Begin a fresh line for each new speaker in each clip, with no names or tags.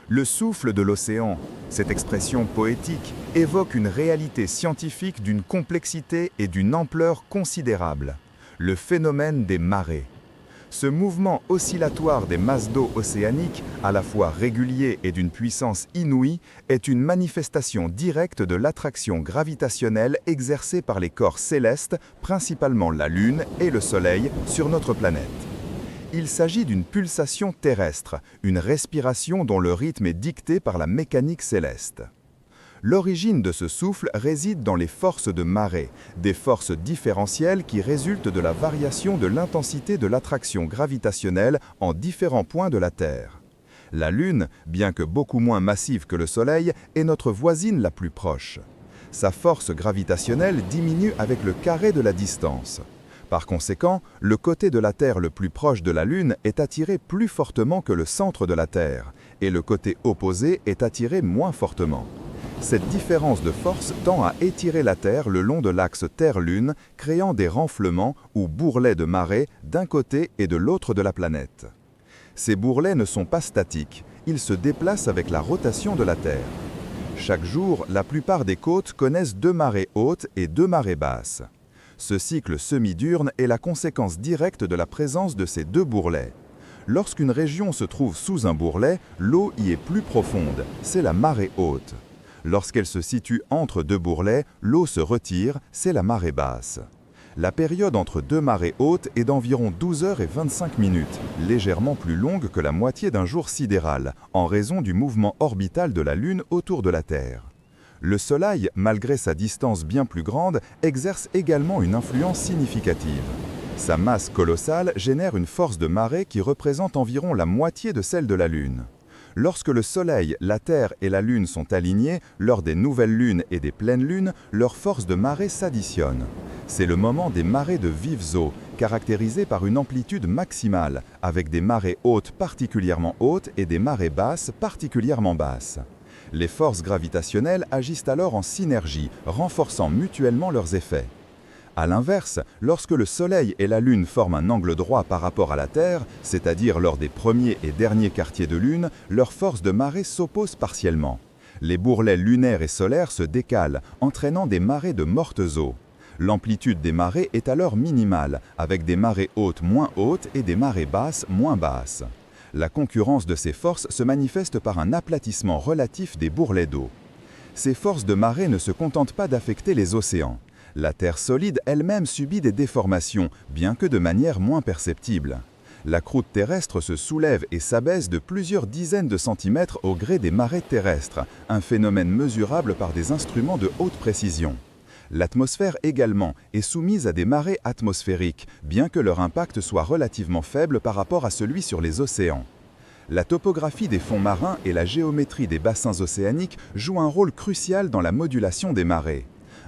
Le souffle de l'océan, cette expression poétique, évoque une réalité scientifique d'une complexité et d'une ampleur considérable, le phénomène des marées. Ce mouvement oscillatoire des masses d'eau océaniques, à la fois régulier et d'une puissance inouïe, est une manifestation directe de l'attraction gravitationnelle exercée par les corps célestes, principalement la Lune et le Soleil, sur notre planète. Il s'agit d'une pulsation terrestre, une respiration dont le rythme est dicté par la mécanique céleste. L'origine de ce souffle réside dans les forces de marée, des forces différentielles qui résultent de la variation de l'intensité de l'attraction gravitationnelle en différents points de la Terre. La Lune, bien que beaucoup moins massive que le Soleil, est notre voisine la plus proche. Sa force gravitationnelle diminue avec le carré de la distance. Par conséquent, le côté de la Terre le plus proche de la Lune est attiré plus fortement que le centre de la Terre, et le côté opposé est attiré moins fortement. Cette différence de force tend à étirer la Terre le long de l'axe Terre-Lune, créant des renflements ou bourrelets de marée d'un côté et de l'autre de la planète. Ces bourrelets ne sont pas statiques, ils se déplacent avec la rotation de la Terre. Chaque jour, la plupart des côtes connaissent 2 marées hautes et 2 marées basses. Ce cycle semi-diurne est la conséquence directe de la présence de ces 2 bourrelets. Lorsqu'une région se trouve sous un bourrelet, l'eau y est plus profonde, c'est la marée haute. Lorsqu'elle se situe entre 2 bourrelets, l'eau se retire, c'est la marée basse. La période entre 2 marées hautes est d'environ 12 heures et 25 minutes, légèrement plus longue que la moitié d'un jour sidéral, en raison du mouvement orbital de la Lune autour de la Terre. Le Soleil, malgré sa distance bien plus grande, exerce également une influence significative. Sa masse colossale génère une force de marée qui représente environ la moitié de celle de la Lune. Lorsque le Soleil, la Terre et la Lune sont alignés, lors des nouvelles lunes et des pleines lunes, leurs forces de marée s'additionnent. C'est le moment des marées de vives eaux, caractérisées par une amplitude maximale, avec des marées hautes particulièrement hautes et des marées basses particulièrement basses. Les forces gravitationnelles agissent alors en synergie, renforçant mutuellement leurs effets. A l'inverse, lorsque le Soleil et la Lune forment un angle droit par rapport à la Terre, c'est-à-dire lors des premiers et derniers quartiers de Lune, leurs forces de marée s'opposent partiellement. Les bourrelets lunaires et solaires se décalent, entraînant des marées de mortes eaux. L'amplitude des marées est alors minimale, avec des marées hautes moins hautes et des marées basses moins basses. La concurrence de ces forces se manifeste par un aplatissement relatif des bourrelets d'eau. Ces forces de marée ne se contentent pas d'affecter les océans. La Terre solide elle-même subit des déformations, bien que de manière moins perceptible. La croûte terrestre se soulève et s'abaisse de plusieurs dizaines de centimètres au gré des marées terrestres, un phénomène mesurable par des instruments de haute précision. L'atmosphère également est soumise à des marées atmosphériques, bien que leur impact soit relativement faible par rapport à celui sur les océans. La topographie des fonds marins et la géométrie des bassins océaniques jouent un rôle crucial dans la modulation des marées.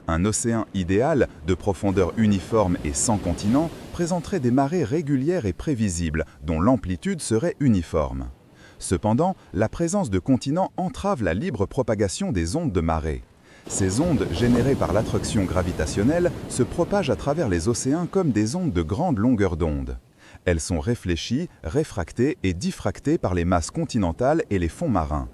Un océan idéal, de profondeur uniforme et sans continent, présenterait des marées régulières et prévisibles, dont l'amplitude serait uniforme. Cependant, la présence de continents entrave la libre propagation des ondes de marée. Ces ondes, générées par l'attraction gravitationnelle, se propagent à travers les océans comme des ondes de grande longueur d'onde. Elles sont réfléchies, réfractées et diffractées par les masses continentales et les fonds marins.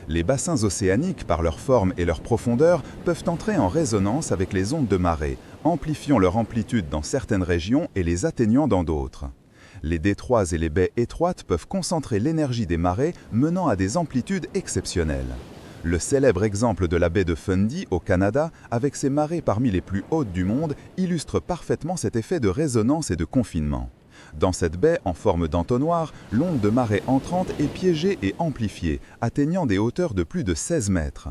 Les bassins océaniques, par leur forme et leur profondeur, peuvent entrer en résonance avec les ondes de marée, amplifiant leur amplitude dans certaines régions et les atteignant dans d'autres. Les détroits et les baies étroites peuvent concentrer l'énergie des marées, menant à des amplitudes exceptionnelles. Le célèbre exemple de la baie de Fundy au Canada, avec ses marées parmi les plus hautes du monde, illustre parfaitement cet effet de résonance et de confinement. Dans cette baie en forme d'entonnoir, l'onde de marée entrante est piégée et amplifiée, atteignant des hauteurs de plus de 16 mètres.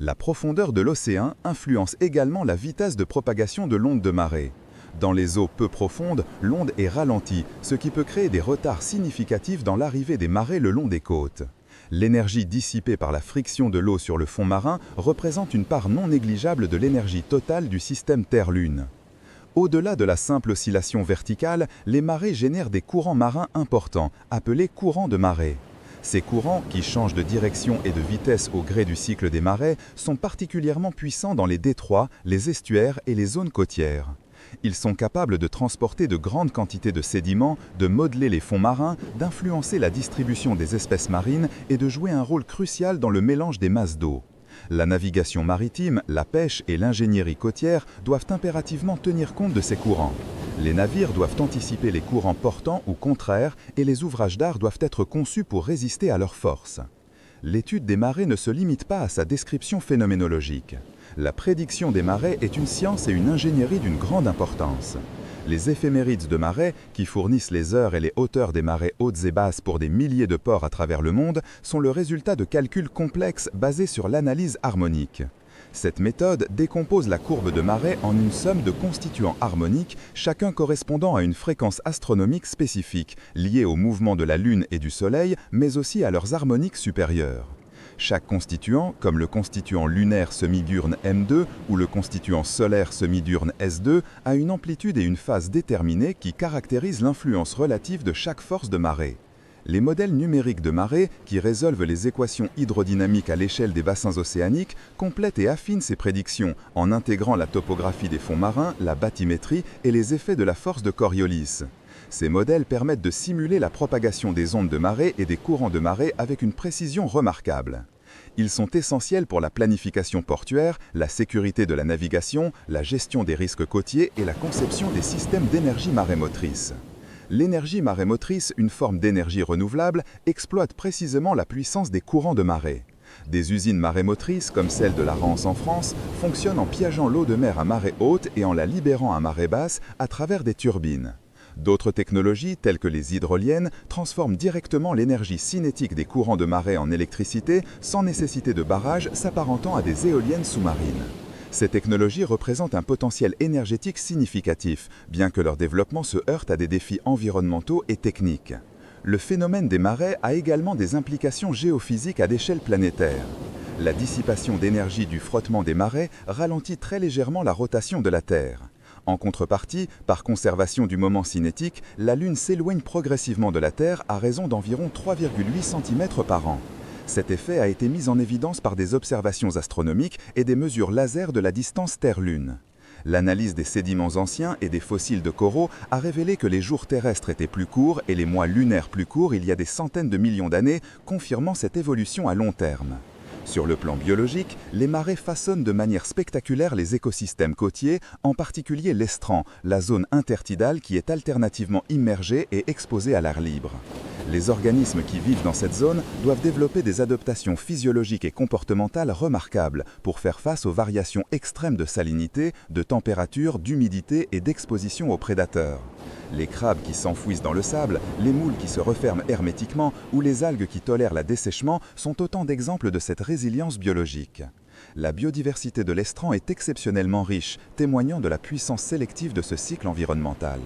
La profondeur de l'océan influence également la vitesse de propagation de l'onde de marée. Dans les eaux peu profondes, l'onde est ralentie, ce qui peut créer des retards significatifs dans l'arrivée des marées le long des côtes. L'énergie dissipée par la friction de l'eau sur le fond marin représente une part non négligeable de l'énergie totale du système Terre-Lune. Au-delà de la simple oscillation verticale, les marées génèrent des courants marins importants, appelés courants de marée. Ces courants, qui changent de direction et de vitesse au gré du cycle des marées, sont particulièrement puissants dans les détroits, les estuaires et les zones côtières. Ils sont capables de transporter de grandes quantités de sédiments, de modeler les fonds marins, d'influencer la distribution des espèces marines et de jouer un rôle crucial dans le mélange des masses d'eau. La navigation maritime, la pêche et l'ingénierie côtière doivent impérativement tenir compte de ces courants. Les navires doivent anticiper les courants portants ou contraires et les ouvrages d'art doivent être conçus pour résister à leurs forces. L'étude des marées ne se limite pas à sa description phénoménologique. La prédiction des marées est une science et une ingénierie d'une grande importance. Les éphémérides de marée, qui fournissent les heures et les hauteurs des marées hautes et basses pour des milliers de ports à travers le monde, sont le résultat de calculs complexes basés sur l'analyse harmonique. Cette méthode décompose la courbe de marée en une somme de constituants harmoniques, chacun correspondant à une fréquence astronomique spécifique, liée au mouvement de la Lune et du Soleil, mais aussi à leurs harmoniques supérieures. Chaque constituant, comme le constituant lunaire semi-diurne M2 ou le constituant solaire semi-diurne S2, a une amplitude et une phase déterminées qui caractérisent l'influence relative de chaque force de marée. Les modèles numériques de marée, qui résolvent les équations hydrodynamiques à l'échelle des bassins océaniques, complètent et affinent ces prédictions en intégrant la topographie des fonds marins, la bathymétrie et les effets de la force de Coriolis. Ces modèles permettent de simuler la propagation des ondes de marée et des courants de marée avec une précision remarquable. Ils sont essentiels pour la planification portuaire, la sécurité de la navigation, la gestion des risques côtiers et la conception des systèmes d'énergie marémotrice. L'énergie marémotrice, une forme d'énergie renouvelable, exploite précisément la puissance des courants de marée. Des usines marémotrices, comme celle de la Rance en France, fonctionnent en piégeant l'eau de mer à marée haute et en la libérant à marée basse à travers des turbines. D'autres technologies, telles que les hydroliennes, transforment directement l'énergie cinétique des courants de marée en électricité sans nécessité de barrages s'apparentant à des éoliennes sous-marines. Ces technologies représentent un potentiel énergétique significatif, bien que leur développement se heurte à des défis environnementaux et techniques. Le phénomène des marées a également des implications géophysiques à l'échelle planétaire. La dissipation d'énergie du frottement des marées ralentit très légèrement la rotation de la Terre. En contrepartie, par conservation du moment cinétique, la Lune s'éloigne progressivement de la Terre à raison d'environ 3,8 cm par an. Cet effet a été mis en évidence par des observations astronomiques et des mesures laser de la distance Terre-Lune. L'analyse des sédiments anciens et des fossiles de coraux a révélé que les jours terrestres étaient plus courts et les mois lunaires plus courts il y a des centaines de millions d'années, confirmant cette évolution à long terme. Sur le plan biologique, les marées façonnent de manière spectaculaire les écosystèmes côtiers, en particulier l'estran, la zone intertidale qui est alternativement immergée et exposée à l'air libre. Les organismes qui vivent dans cette zone doivent développer des adaptations physiologiques et comportementales remarquables pour faire face aux variations extrêmes de salinité, de température, d'humidité et d'exposition aux prédateurs. Les crabes qui s'enfouissent dans le sable, les moules qui se referment hermétiquement ou les algues qui tolèrent la dessèchement sont autant d'exemples de cette résilience biologique. La biodiversité de l'estran est exceptionnellement riche, témoignant de la puissance sélective de ce cycle environnemental.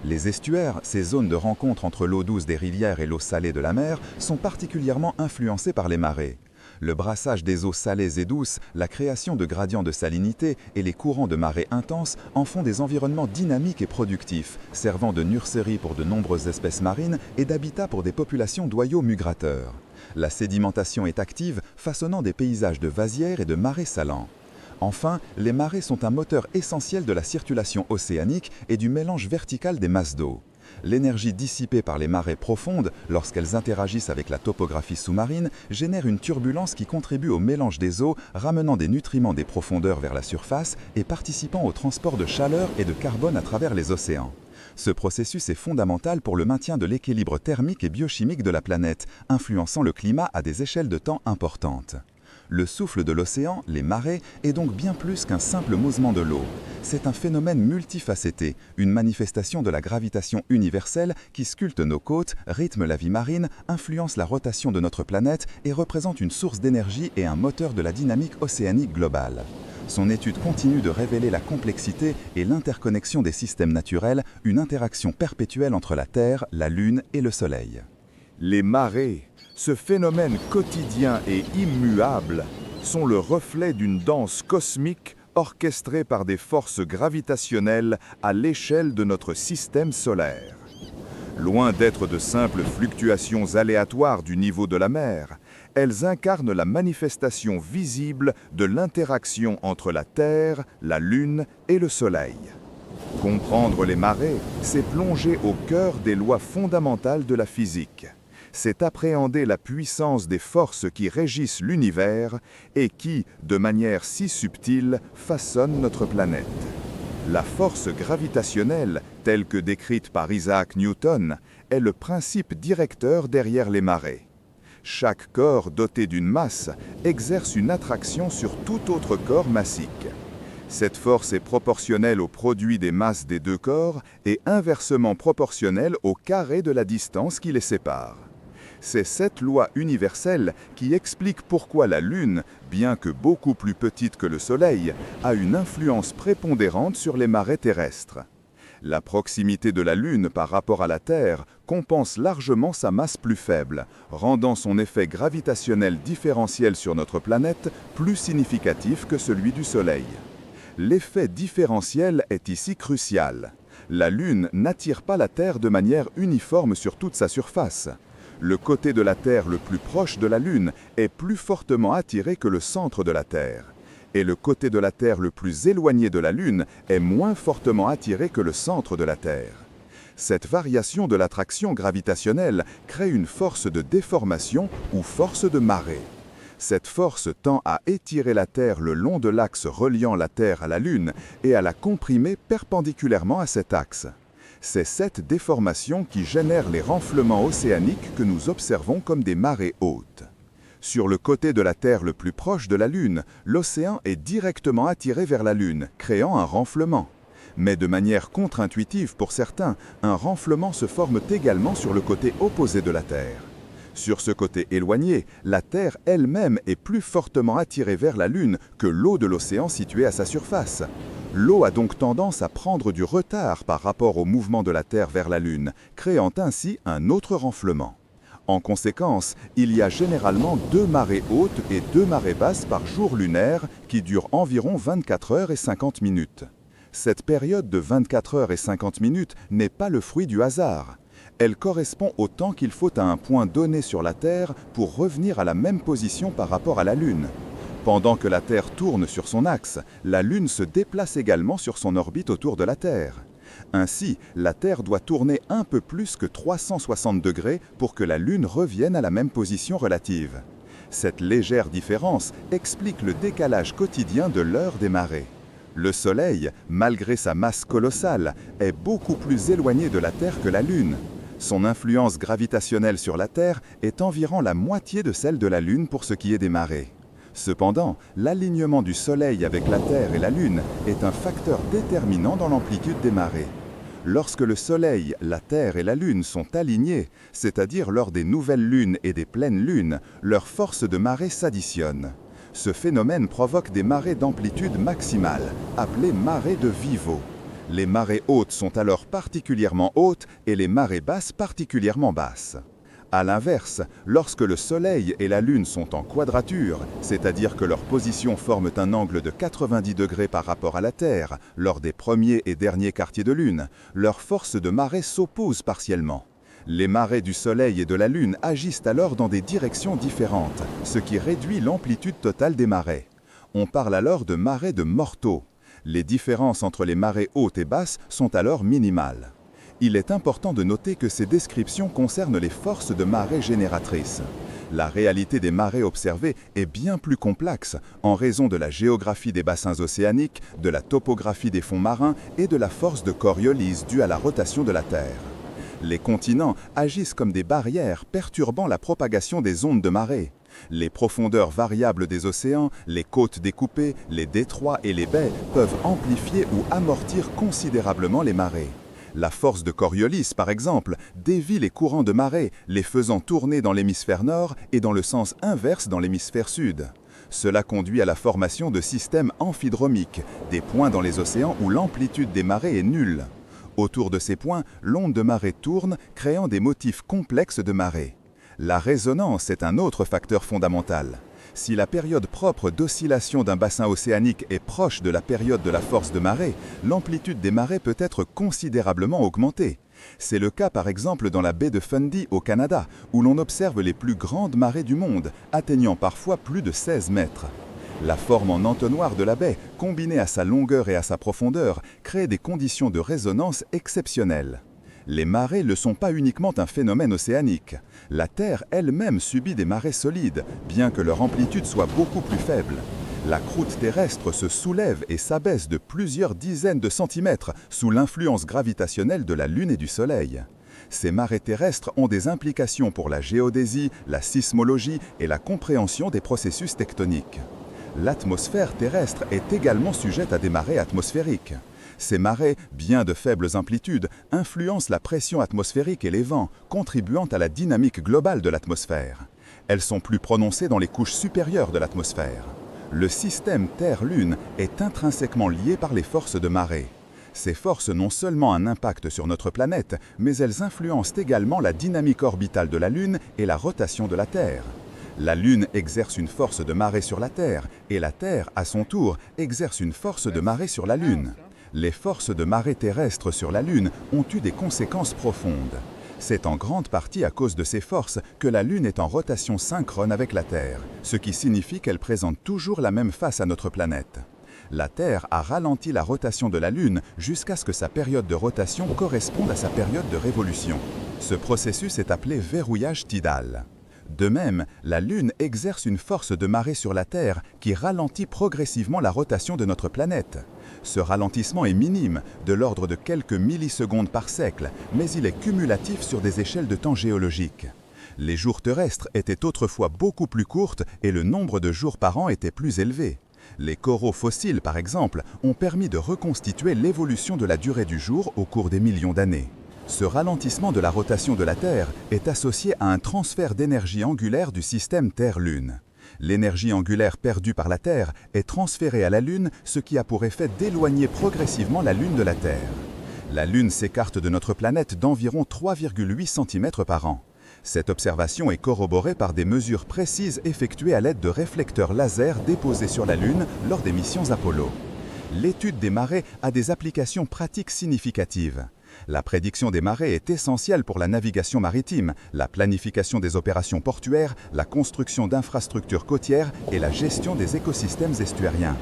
Les estuaires, ces zones de rencontre entre l'eau douce des rivières et l'eau salée de la mer, sont particulièrement influencés par les marées. Le brassage des eaux salées et douces, la création de gradients de salinité et les courants de marée intenses en font des environnements dynamiques et productifs, servant de nurserie pour de nombreuses espèces marines et d'habitat pour des populations d'oiseaux migrateurs. La sédimentation est active, façonnant des paysages de vasières et de marais salants. Enfin, les marées sont un moteur essentiel de la circulation océanique et du mélange vertical des masses d'eau. L'énergie dissipée par les marées profondes, lorsqu'elles interagissent avec la topographie sous-marine, génère une turbulence qui contribue au mélange des eaux, ramenant des nutriments des profondeurs vers la surface et participant au transport de chaleur et de carbone à travers les océans. Ce processus est fondamental pour le maintien de l'équilibre thermique et biochimique de la planète, influençant le climat à des échelles de temps importantes. Le souffle de l'océan, les marées, est donc bien plus qu'un simple mouvement de l'eau. C'est un phénomène multifacetté, une manifestation de la gravitation universelle qui sculpte nos côtes, rythme la vie marine, influence la rotation de notre planète et représente une source d'énergie et un moteur de la dynamique océanique globale. Son étude continue de révéler la complexité et l'interconnexion des systèmes naturels, une interaction perpétuelle entre la Terre, la Lune et le Soleil.
Les marées, ce phénomène quotidien et immuable, sont le reflet d'une danse cosmique orchestrée par des forces gravitationnelles à l'échelle de notre système solaire. Loin d'être de simples fluctuations aléatoires du niveau de la mer, elles incarnent la manifestation visible de l'interaction entre la Terre, la Lune et le Soleil. Comprendre les marées, c'est plonger au cœur des lois fondamentales de la physique. C'est appréhender la puissance des forces qui régissent l'univers et qui, de manière si subtile, façonnent notre planète. La force gravitationnelle, telle que décrite par Isaac Newton, est le principe directeur derrière les marées. Chaque corps doté d'une masse exerce une attraction sur tout autre corps massique. Cette force est proportionnelle au produit des masses des deux corps et inversement proportionnelle au carré de la distance qui les sépare. C'est cette loi universelle qui explique pourquoi la Lune, bien que beaucoup plus petite que le Soleil, a une influence prépondérante sur les marées terrestres. La proximité de la Lune par rapport à la Terre compense largement sa masse plus faible, rendant son effet gravitationnel différentiel sur notre planète plus significatif que celui du Soleil. L'effet différentiel est ici crucial. La Lune n'attire pas la Terre de manière uniforme sur toute sa surface. Le côté de la Terre le plus proche de la Lune est plus fortement attiré que le centre de la Terre. Et le côté de la Terre le plus éloigné de la Lune est moins fortement attiré que le centre de la Terre. Cette variation de l'attraction gravitationnelle crée une force de déformation ou force de marée. Cette force tend à étirer la Terre le long de l'axe reliant la Terre à la Lune et à la comprimer perpendiculairement à cet axe. C'est cette déformation qui génère les renflements océaniques que nous observons comme des marées hautes. Sur le côté de la Terre le plus proche de la Lune, l'océan est directement attiré vers la Lune, créant un renflement. Mais de manière contre-intuitive pour certains, un renflement se forme également sur le côté opposé de la Terre. Sur ce côté éloigné, la Terre elle-même est plus fortement attirée vers la Lune que l'eau de l'océan située à sa surface. L'eau a donc tendance à prendre du retard par rapport au mouvement de la Terre vers la Lune, créant ainsi un autre renflement. En conséquence, il y a généralement 2 marées hautes et 2 marées basses par jour lunaire qui durent environ 24 heures et 50 minutes. Cette période de 24 heures et 50 minutes n'est pas le fruit du hasard. Elle correspond au temps qu'il faut à un point donné sur la Terre pour revenir à la même position par rapport à la Lune. Pendant que la Terre tourne sur son axe, la Lune se déplace également sur son orbite autour de la Terre. Ainsi, la Terre doit tourner un peu plus que 360 degrés pour que la Lune revienne à la même position relative. Cette légère différence explique le décalage quotidien de l'heure des marées. Le Soleil, malgré sa masse colossale, est beaucoup plus éloigné de la Terre que la Lune. Son influence gravitationnelle sur la Terre est environ la moitié de celle de la Lune pour ce qui est des marées. Cependant, l'alignement du Soleil avec la Terre et la Lune est un facteur déterminant dans l'amplitude des marées. Lorsque le Soleil, la Terre et la Lune sont alignés, c'est-à-dire lors des nouvelles lunes et des pleines lunes, leurs forces de marée s'additionnent. Ce phénomène provoque des marées d'amplitude maximale, appelées marées de Vivo. Les marées hautes sont alors particulièrement hautes et les marées basses particulièrement basses. A l'inverse, lorsque le Soleil et la Lune sont en quadrature, c'est-à-dire que leurs positions forment un angle de 90 degrés par rapport à la Terre, lors des premiers et derniers quartiers de Lune, leurs forces de marée s'opposent partiellement. Les marées du Soleil et de la Lune agissent alors dans des directions différentes, ce qui réduit l'amplitude totale des marées. On parle alors de marées de Morteau. Les différences entre les marées hautes et basses sont alors minimales. Il est important de noter que ces descriptions concernent les forces de marée génératrices. La réalité des marées observées est bien plus complexe en raison de la géographie des bassins océaniques, de la topographie des fonds marins et de la force de Coriolis due à la rotation de la Terre. Les continents agissent comme des barrières perturbant la propagation des ondes de marée. Les profondeurs variables des océans, les côtes découpées, les détroits et les baies peuvent amplifier ou amortir considérablement les marées. La force de Coriolis, par exemple, dévie les courants de marée, les faisant tourner dans l'hémisphère nord et dans le sens inverse dans l'hémisphère sud. Cela conduit à la formation de systèmes amphidromiques, des points dans les océans où l'amplitude des marées est nulle. Autour de ces points, l'onde de marée tourne, créant des motifs complexes de marée. La résonance est un autre facteur fondamental. Si la période propre d'oscillation d'un bassin océanique est proche de la période de la force de marée, l'amplitude des marées peut être considérablement augmentée. C'est le cas par exemple dans la baie de Fundy au Canada, où l'on observe les plus grandes marées du monde, atteignant parfois plus de 16 mètres. La forme en entonnoir de la baie, combinée à sa longueur et à sa profondeur, crée des conditions de résonance exceptionnelles. Les marées ne sont pas uniquement un phénomène océanique. La Terre elle-même subit des marées solides, bien que leur amplitude soit beaucoup plus faible. La croûte terrestre se soulève et s'abaisse de plusieurs dizaines de centimètres sous l'influence gravitationnelle de la Lune et du Soleil. Ces marées terrestres ont des implications pour la géodésie, la sismologie et la compréhension des processus tectoniques. L'atmosphère terrestre est également sujette à des marées atmosphériques. Ces marées, bien de faibles amplitudes, influencent la pression atmosphérique et les vents, contribuant à la dynamique globale de l'atmosphère. Elles sont plus prononcées dans les couches supérieures de l'atmosphère. Le système Terre-Lune est intrinsèquement lié par les forces de marée. Ces forces n'ont seulement un impact sur notre planète, mais elles influencent également la dynamique orbitale de la Lune et la rotation de la Terre. La Lune exerce une force de marée sur la Terre, et la Terre, à son tour, exerce une force de marée sur la Lune. Les forces de marée terrestres sur la Lune ont eu des conséquences profondes. C'est en grande partie à cause de ces forces que la Lune est en rotation synchrone avec la Terre, ce qui signifie qu'elle présente toujours la même face à notre planète. La Terre a ralenti la rotation de la Lune jusqu'à ce que sa période de rotation corresponde à sa période de révolution. Ce processus est appelé verrouillage tidal. De même, la Lune exerce une force de marée sur la Terre qui ralentit progressivement la rotation de notre planète. Ce ralentissement est minime, de l'ordre de quelques millisecondes par siècle, mais il est cumulatif sur des échelles de temps géologiques. Les jours terrestres étaient autrefois beaucoup plus courtes et le nombre de jours par an était plus élevé. Les coraux fossiles, par exemple, ont permis de reconstituer l'évolution de la durée du jour au cours des millions d'années. Ce ralentissement de la rotation de la Terre est associé à un transfert d'énergie angulaire du système Terre-Lune. L'énergie angulaire perdue par la Terre est transférée à la Lune, ce qui a pour effet d'éloigner progressivement la Lune de la Terre. La Lune s'écarte de notre planète d'environ 3,8 cm par an. Cette observation est corroborée par des mesures précises effectuées à l'aide de réflecteurs laser déposés sur la Lune lors des missions Apollo. L'étude des marées a des applications pratiques significatives. La prédiction des marées est essentielle pour la navigation maritime, la planification des opérations portuaires, la construction d'infrastructures côtières et la gestion des écosystèmes estuariens.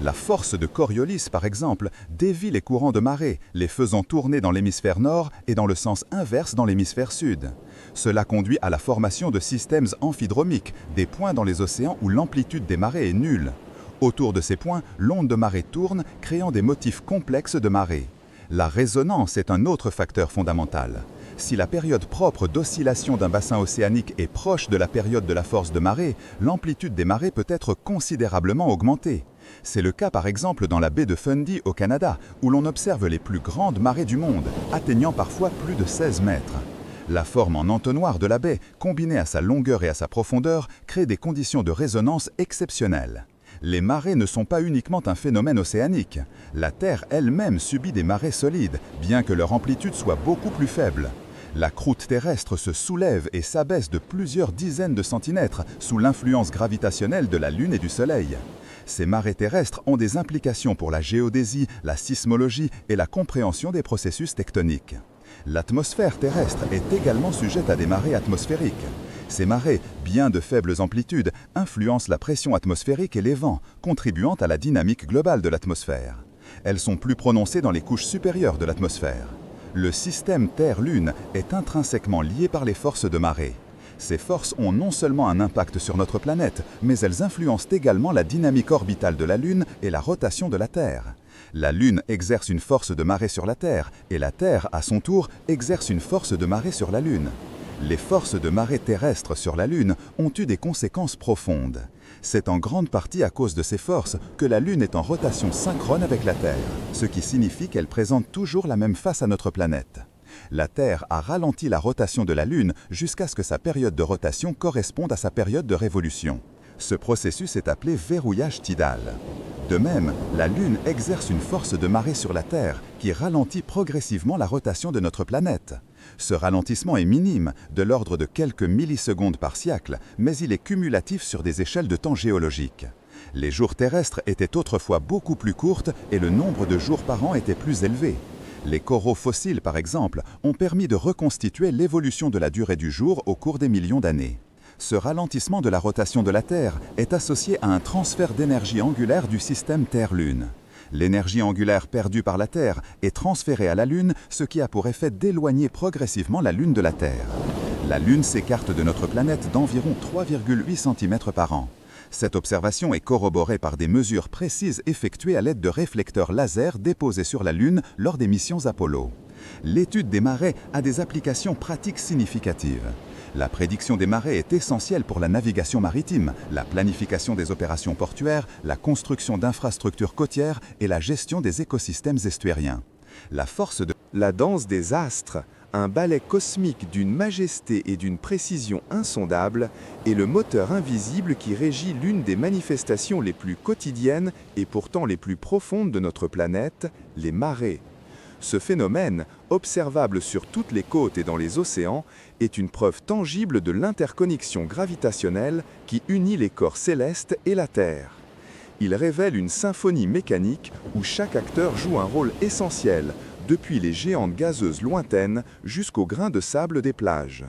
La force de Coriolis, par exemple, dévie les courants de marée, les faisant tourner dans l'hémisphère nord et dans le sens inverse dans l'hémisphère sud. Cela conduit à la formation de systèmes amphidromiques, des points dans les océans où l'amplitude des marées est nulle. Autour de ces points, l'onde de marée tourne, créant des motifs complexes de marée. La résonance est un autre facteur fondamental. Si la période propre d'oscillation d'un bassin océanique est proche de la période de la force de marée, l'amplitude des marées peut être considérablement augmentée. C'est le cas par exemple dans la baie de Fundy au Canada, où l'on observe les plus grandes marées du monde, atteignant parfois plus de 16 mètres. La forme en entonnoir de la baie, combinée à sa longueur et à sa profondeur, crée des conditions de résonance exceptionnelles. Les marées ne sont pas uniquement un phénomène océanique. La Terre elle-même subit des marées solides, bien que leur amplitude soit beaucoup plus faible. La croûte terrestre se soulève et s'abaisse de plusieurs dizaines de centimètres sous l'influence gravitationnelle de la Lune et du Soleil. Ces marées terrestres ont des implications pour la géodésie, la sismologie et la compréhension des processus tectoniques. L'atmosphère terrestre est également sujette à des marées atmosphériques. Ces marées, bien de faibles amplitudes, influencent la pression atmosphérique et les vents, contribuant à la dynamique globale de l'atmosphère. Elles sont plus prononcées dans les couches supérieures de l'atmosphère. Le système Terre-Lune est intrinsèquement lié par les forces de marée. Ces forces ont non seulement un impact sur notre planète, mais elles influencent également la dynamique orbitale de la Lune et la rotation de la Terre. La Lune exerce une force de marée sur la Terre, et la Terre, à son tour, exerce une force de marée sur la Lune. Les forces de marée terrestres sur la Lune ont eu des conséquences profondes. C'est en grande partie à cause de ces forces que la Lune est en rotation synchrone avec la Terre, ce qui signifie qu'elle présente toujours la même face à notre planète. La Terre a ralenti la rotation de la Lune jusqu'à ce que sa période de rotation corresponde à sa période de révolution. Ce processus est appelé verrouillage tidal. De même, la Lune exerce une force de marée sur la Terre qui ralentit progressivement la rotation de notre planète. Ce ralentissement est minime, de l'ordre de quelques millisecondes par siècle, mais il est cumulatif sur des échelles de temps géologiques. Les jours terrestres étaient autrefois beaucoup plus courtes et le nombre de jours par an était plus élevé. Les coraux fossiles, par exemple, ont permis de reconstituer l'évolution de la durée du jour au cours des millions d'années.
Ce ralentissement de la rotation de la Terre est associé à un transfert d'énergie angulaire du système Terre-Lune. L'énergie angulaire perdue par la Terre est transférée à la Lune, ce qui a pour effet d'éloigner progressivement la Lune de la Terre. La Lune s'écarte de notre planète d'environ 3,8 cm par an. Cette observation est corroborée par des mesures précises effectuées à l'aide de réflecteurs laser déposés sur la Lune lors des missions Apollo. L'étude des marées a des applications pratiques significatives. La prédiction des marées est essentielle pour la navigation maritime, la planification des opérations portuaires, la construction d'infrastructures côtières et la gestion des écosystèmes estuariens.
La danse des astres, un ballet cosmique d'une majesté et d'une précision insondables, est le moteur invisible qui régit l'une des manifestations les plus quotidiennes et pourtant les plus profondes de notre planète, les marées. Ce phénomène, observable sur toutes les côtes et dans les océans, est une preuve tangible de l'interconnexion gravitationnelle qui unit les corps célestes et la Terre. Il révèle une symphonie mécanique où chaque acteur joue un rôle essentiel, depuis les géantes gazeuses lointaines jusqu'aux grains de sable des plages.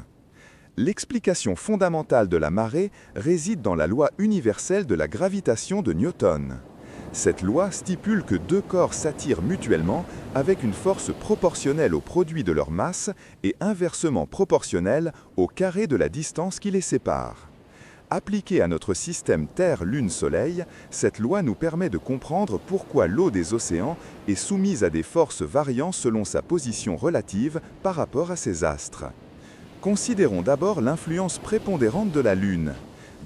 L'explication fondamentale de la marée réside dans la loi universelle de la gravitation de Newton. Cette loi stipule que deux corps s'attirent mutuellement avec une force proportionnelle au produit de leur masse et inversement proportionnelle au carré de la distance qui les sépare. Appliquée à notre système Terre-Lune-Soleil, cette loi nous permet de comprendre pourquoi l'eau des océans est soumise à des forces variant selon sa position relative par rapport à ses astres. Considérons d'abord l'influence prépondérante de la Lune.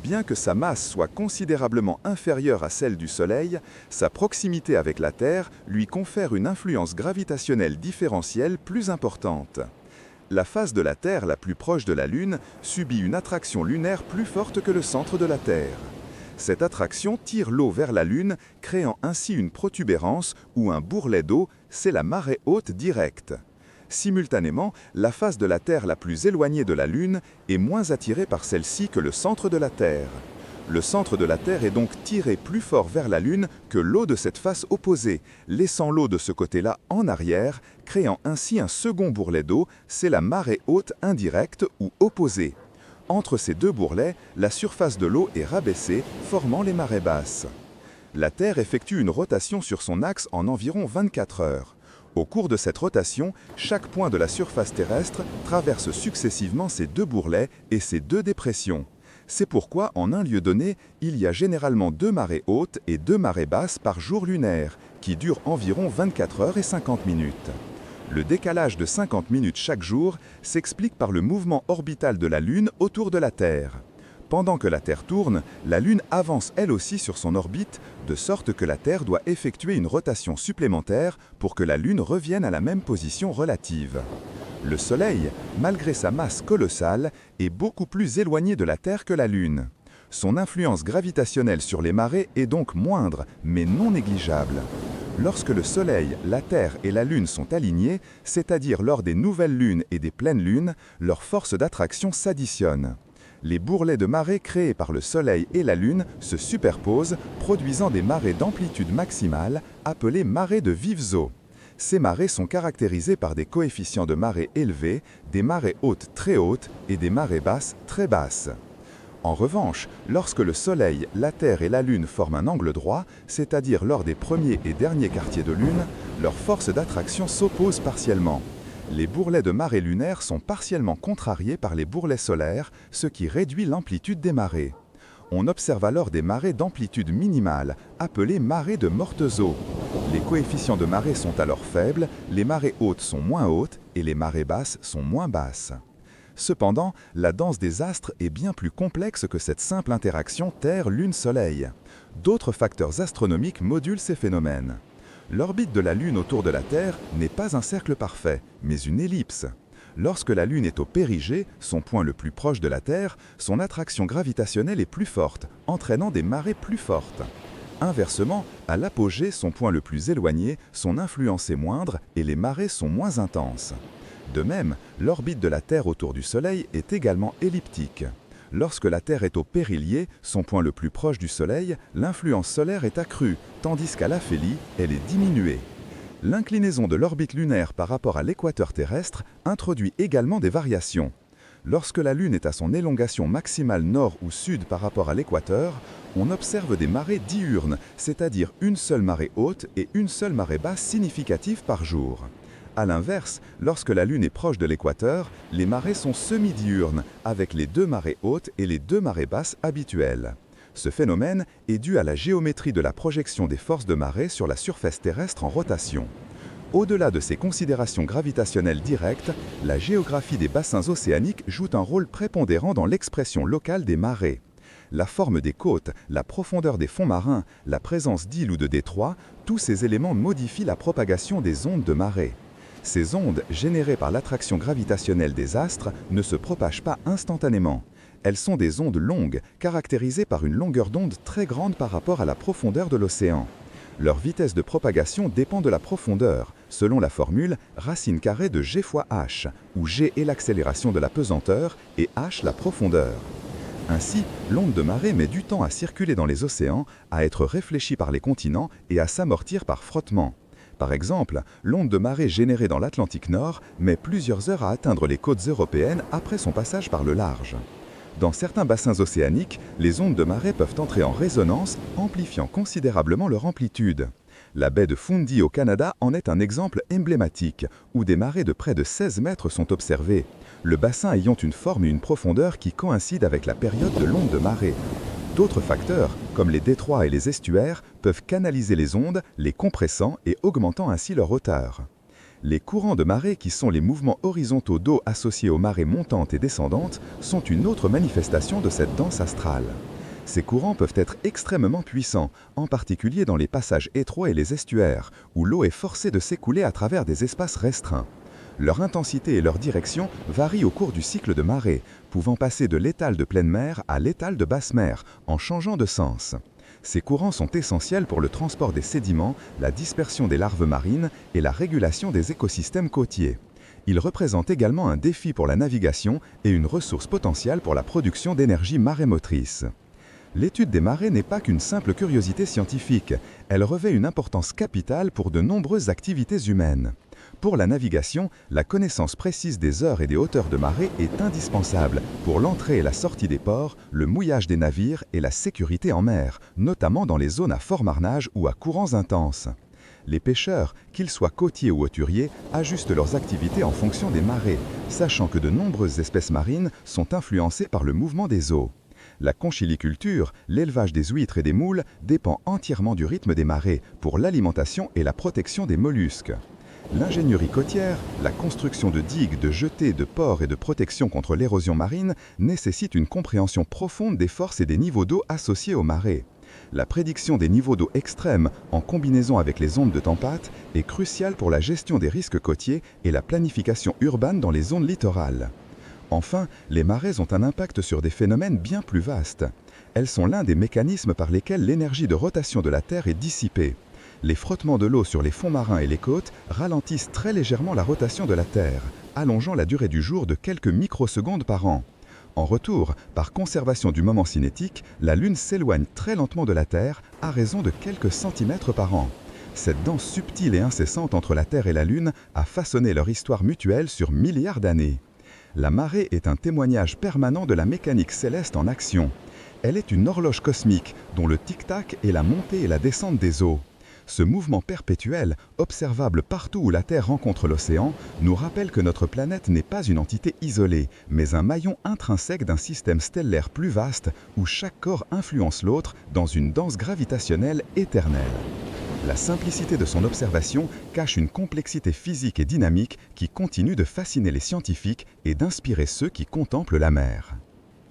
Bien que sa masse soit considérablement inférieure à celle du Soleil, sa proximité avec la Terre lui confère une influence gravitationnelle différentielle plus importante. La face de la Terre la plus proche de la Lune subit une attraction lunaire plus forte que le centre de la Terre. Cette attraction tire l'eau vers la Lune, créant ainsi une protubérance ou un bourrelet d'eau, c'est la marée haute directe. Simultanément, la face de la Terre la plus éloignée de la Lune est moins attirée par celle-ci que le centre de la Terre. Le centre de la Terre est donc tiré plus fort vers la Lune que l'eau de cette face opposée, laissant l'eau de ce côté-là en arrière, créant ainsi un second bourrelet d'eau, c'est la marée haute indirecte ou opposée. Entre ces deux bourrelets, la surface de l'eau est rabaissée, formant les marées basses. La Terre effectue une rotation sur son axe en environ 24 heures. Au cours de cette rotation, chaque point de la surface terrestre traverse successivement ces deux bourrelets et ces deux dépressions. C'est pourquoi, en un lieu donné, il y a généralement 2 marées hautes et 2 marées basses par jour lunaire, qui durent environ 24 heures et 50 minutes. Le décalage de 50 minutes chaque jour s'explique par le mouvement orbital de la Lune autour de la Terre. Pendant que la Terre tourne, la Lune avance elle aussi sur son orbite, de sorte que la Terre doit effectuer une rotation supplémentaire pour que la Lune revienne à la même position relative. Le Soleil, malgré sa masse colossale, est beaucoup plus éloigné de la Terre que la Lune. Son influence gravitationnelle sur les marées est donc moindre, mais non négligeable. Lorsque le Soleil, la Terre et la Lune sont alignés, c'est-à-dire lors des nouvelles lunes et des pleines lunes, leurs forces d'attraction s'additionnent. Les bourrelets de marée créés par le Soleil et la Lune se superposent, produisant des marées d'amplitude maximale, appelées marées de vives eaux. Ces marées sont caractérisées par des coefficients de marée élevés, des marées hautes très hautes et des marées basses très basses. En revanche, lorsque le Soleil, la Terre et la Lune forment un angle droit, c'est-à-dire lors des premiers et derniers quartiers de Lune, leurs forces d'attraction s'opposent partiellement. Les bourrelets de marée lunaire sont partiellement contrariés par les bourrelets solaires, ce qui réduit l'amplitude des marées. On observe alors des marées d'amplitude minimale, appelées marées de mortes eaux. Les coefficients de marée sont alors faibles, les marées hautes sont moins hautes et les marées basses sont moins basses. Cependant, la danse des astres est bien plus complexe que cette simple interaction Terre-Lune-Soleil. D'autres facteurs astronomiques modulent ces phénomènes. L'orbite de la Lune autour de la Terre n'est pas un cercle parfait, mais une ellipse. Lorsque la Lune est au périgée, son point le plus proche de la Terre, son attraction gravitationnelle est plus forte, entraînant des marées plus fortes. Inversement, à l'apogée, son point le plus éloigné, son influence est moindre et les marées sont moins intenses. De même, l'orbite de la Terre autour du Soleil est également elliptique. Lorsque la Terre est au périlier, son point le plus proche du Soleil, l'influence solaire est accrue, tandis qu'à l'aphélie, elle est diminuée. L'inclinaison de l'orbite lunaire par rapport à l'équateur terrestre introduit également des variations. Lorsque la Lune est à son élongation maximale nord ou sud par rapport à l'équateur, on observe des marées diurnes, c'est-à-dire une seule marée haute et une seule marée basse significative par jour. A l'inverse, lorsque la Lune est proche de l'équateur, les marées sont semi-diurnes, avec les 2 marées hautes et les 2 marées basses habituelles. Ce phénomène est dû à la géométrie de la projection des forces de marée sur la surface terrestre en rotation. Au-delà de ces considérations gravitationnelles directes, la géographie des bassins océaniques joue un rôle prépondérant dans l'expression locale des marées. La forme des côtes, la profondeur des fonds marins, la présence d'îles ou de détroits, tous ces éléments modifient la propagation des ondes de marée. Ces ondes, générées par l'attraction gravitationnelle des astres, ne se propagent pas instantanément. Elles sont des ondes longues, caractérisées par une longueur d'onde très grande par rapport à la profondeur de l'océan. Leur vitesse de propagation dépend de la profondeur, selon la formule racine carrée de g fois h, où g est l'accélération de la pesanteur et h la profondeur. Ainsi, l'onde de marée met du temps à circuler dans les océans, à être réfléchie par les continents et à s'amortir par frottement. Par exemple, l'onde de marée générée dans l'Atlantique Nord met plusieurs heures à atteindre les côtes européennes après son passage par le large. Dans certains bassins océaniques, les ondes de marée peuvent entrer en résonance, amplifiant considérablement leur amplitude. La baie de Fundy au Canada en est un exemple emblématique, où des marées de près de 16 mètres sont observées, le bassin ayant une forme et une profondeur qui coïncident avec la période de l'onde de marée. D'autres facteurs, comme les détroits et les estuaires, peuvent canaliser les ondes, les compressant et augmentant ainsi leur hauteur. Les courants de marée, qui sont les mouvements horizontaux d'eau associés aux marées montantes et descendantes, sont une autre manifestation de cette danse astrale. Ces courants peuvent être extrêmement puissants, en particulier dans les passages étroits et les estuaires, où l'eau est forcée de s'écouler à travers des espaces restreints. Leur intensité et leur direction varient au cours du cycle de marée, pouvant passer de l'étale de pleine mer à l'étale de basse mer, en changeant de sens. Ces courants sont essentiels pour le transport des sédiments, la dispersion des larves marines et la régulation des écosystèmes côtiers. Ils représentent également un défi pour la navigation et une ressource potentielle pour la production d'énergie marémotrice. L'étude des marées n'est pas qu'une simple curiosité scientifique, elle revêt une importance capitale pour de nombreuses activités humaines. Pour la navigation, la connaissance précise des heures et des hauteurs de marée est indispensable pour l'entrée et la sortie des ports, le mouillage des navires et la sécurité en mer, notamment dans les zones à fort marnage ou à courants intenses. Les pêcheurs, qu'ils soient côtiers ou hauturiers, ajustent leurs activités en fonction des marées, sachant que de nombreuses espèces marines sont influencées par le mouvement des eaux. La conchiliculture, l'élevage des huîtres et des moules, dépend entièrement du rythme des marées pour l'alimentation et la protection des mollusques. L'ingénierie côtière, la construction de digues, de jetées, de ports et de protection contre l'érosion marine nécessite une compréhension profonde des forces et des niveaux d'eau associés aux marées. La prédiction des niveaux d'eau extrêmes, en combinaison avec les ondes de tempête, est cruciale pour la gestion des risques côtiers et la planification urbaine dans les zones littorales. Enfin, les marées ont un impact sur des phénomènes bien plus vastes. Elles sont l'un des mécanismes par lesquels l'énergie de rotation de la Terre est dissipée. Les frottements de l'eau sur les fonds marins et les côtes ralentissent très légèrement la rotation de la Terre, allongeant la durée du jour de quelques microsecondes par an. En retour, par conservation du moment cinétique, la Lune s'éloigne très lentement de la Terre à raison de quelques centimètres par an. Cette danse subtile et incessante entre la Terre et la Lune a façonné leur histoire mutuelle sur milliards d'années. La marée est un témoignage permanent de la mécanique céleste en action. Elle est une horloge cosmique dont le tic-tac est la montée et la descente des eaux. Ce mouvement perpétuel, observable partout où la Terre rencontre l'océan, nous rappelle que notre planète n'est pas une entité isolée, mais un maillon intrinsèque d'un système stellaire plus vaste où chaque corps influence l'autre dans une danse gravitationnelle éternelle. La simplicité de son observation cache une complexité physique et dynamique qui continue de fasciner les scientifiques et d'inspirer ceux qui contemplent la mer.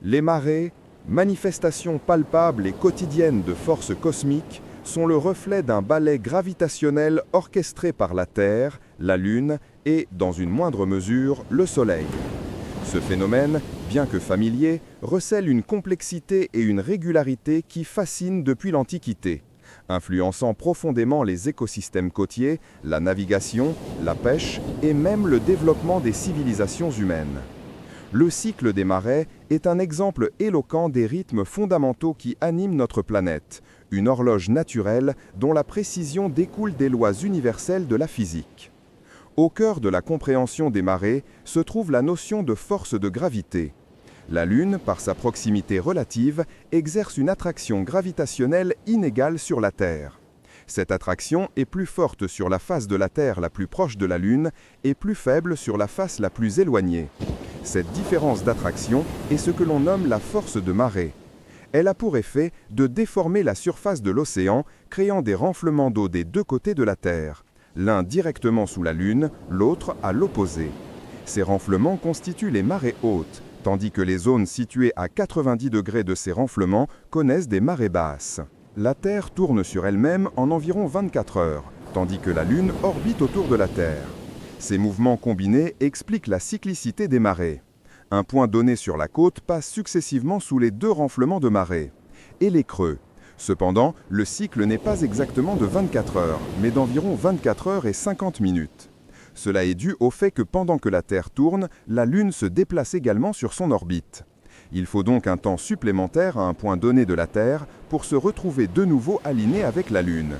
Les marées, manifestations palpables et quotidiennes de forces cosmiques, sont le reflet d'un ballet gravitationnel orchestré par la Terre, la Lune et, dans une moindre mesure, le Soleil. Ce phénomène, bien que familier, recèle une complexité et une régularité qui fascinent depuis l'Antiquité, influençant profondément les écosystèmes côtiers, la navigation, la pêche et même le développement des civilisations humaines. Le cycle des marées est un exemple éloquent des rythmes fondamentaux qui animent notre planète, une horloge naturelle dont la précision découle des lois universelles de la physique. Au cœur de la compréhension des marées se trouve la notion de force de gravité. La Lune, par sa proximité relative, exerce une attraction gravitationnelle inégale sur la Terre. Cette attraction est plus forte sur la face de la Terre la plus proche de la Lune et plus faible sur la face la plus éloignée. Cette différence d'attraction est ce que l'on nomme la force de marée. Elle a pour effet de déformer la surface de l'océan, créant des renflements d'eau des deux côtés de la Terre, l'un directement sous la Lune, l'autre à l'opposé. Ces renflements constituent les marées hautes, tandis que les zones situées à 90 degrés de ces renflements connaissent des marées basses. La Terre tourne sur elle-même en environ 24 heures, tandis que la Lune orbite autour de la Terre. Ces mouvements combinés expliquent la cyclicité des marées. Un point donné sur la côte passe successivement sous les deux renflements de marée, et les creux. Cependant, le cycle n'est pas exactement de 24 heures, mais d'environ 24 heures et 50 minutes. Cela est dû au fait que pendant que la Terre tourne, la Lune se déplace également sur son orbite. Il faut donc un temps supplémentaire à un point donné de la Terre pour se retrouver de nouveau aligné avec la Lune.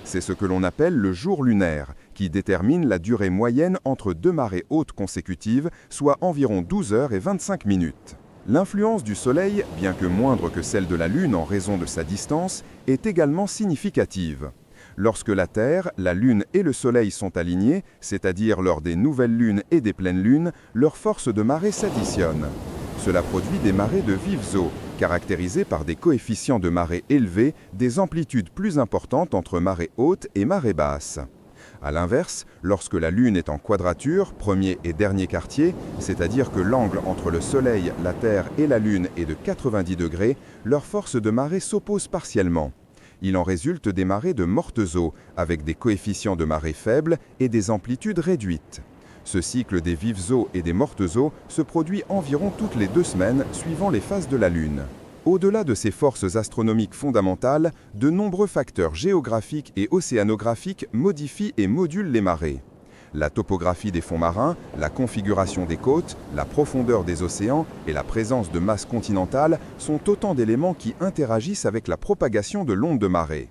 C'est ce que l'on appelle le jour lunaire, qui détermine la durée moyenne entre deux marées hautes consécutives, soit environ 12 heures et 25 minutes. L'influence du Soleil, bien que moindre que celle de la Lune en raison de sa distance, est également significative. Lorsque la Terre, la Lune et le Soleil sont alignés, c'est-à-dire lors des nouvelles lunes et des pleines lunes, leurs forces de marée s'additionnent. Cela produit des marées de vives eaux, caractérisées par des coefficients de marée élevés, des amplitudes plus importantes entre marée haute et marée basse. A l'inverse, lorsque la Lune est en quadrature, premier et dernier quartier, c'est-à-dire que l'angle entre le Soleil, la Terre et la Lune est de 90 degrés, leurs forces de marée s'opposent partiellement. Il en résulte des marées de mortes eaux, avec des coefficients de marée faibles et des amplitudes réduites. Ce cycle des vives eaux et des mortes eaux se produit environ toutes les 2 semaines, suivant les phases de la Lune. Au-delà de ces forces astronomiques fondamentales, de nombreux facteurs géographiques et océanographiques modifient et modulent les marées. La topographie des fonds marins, la configuration des côtes, la profondeur des océans et la présence de masses continentales sont autant d'éléments qui interagissent avec la propagation de l'onde de marée.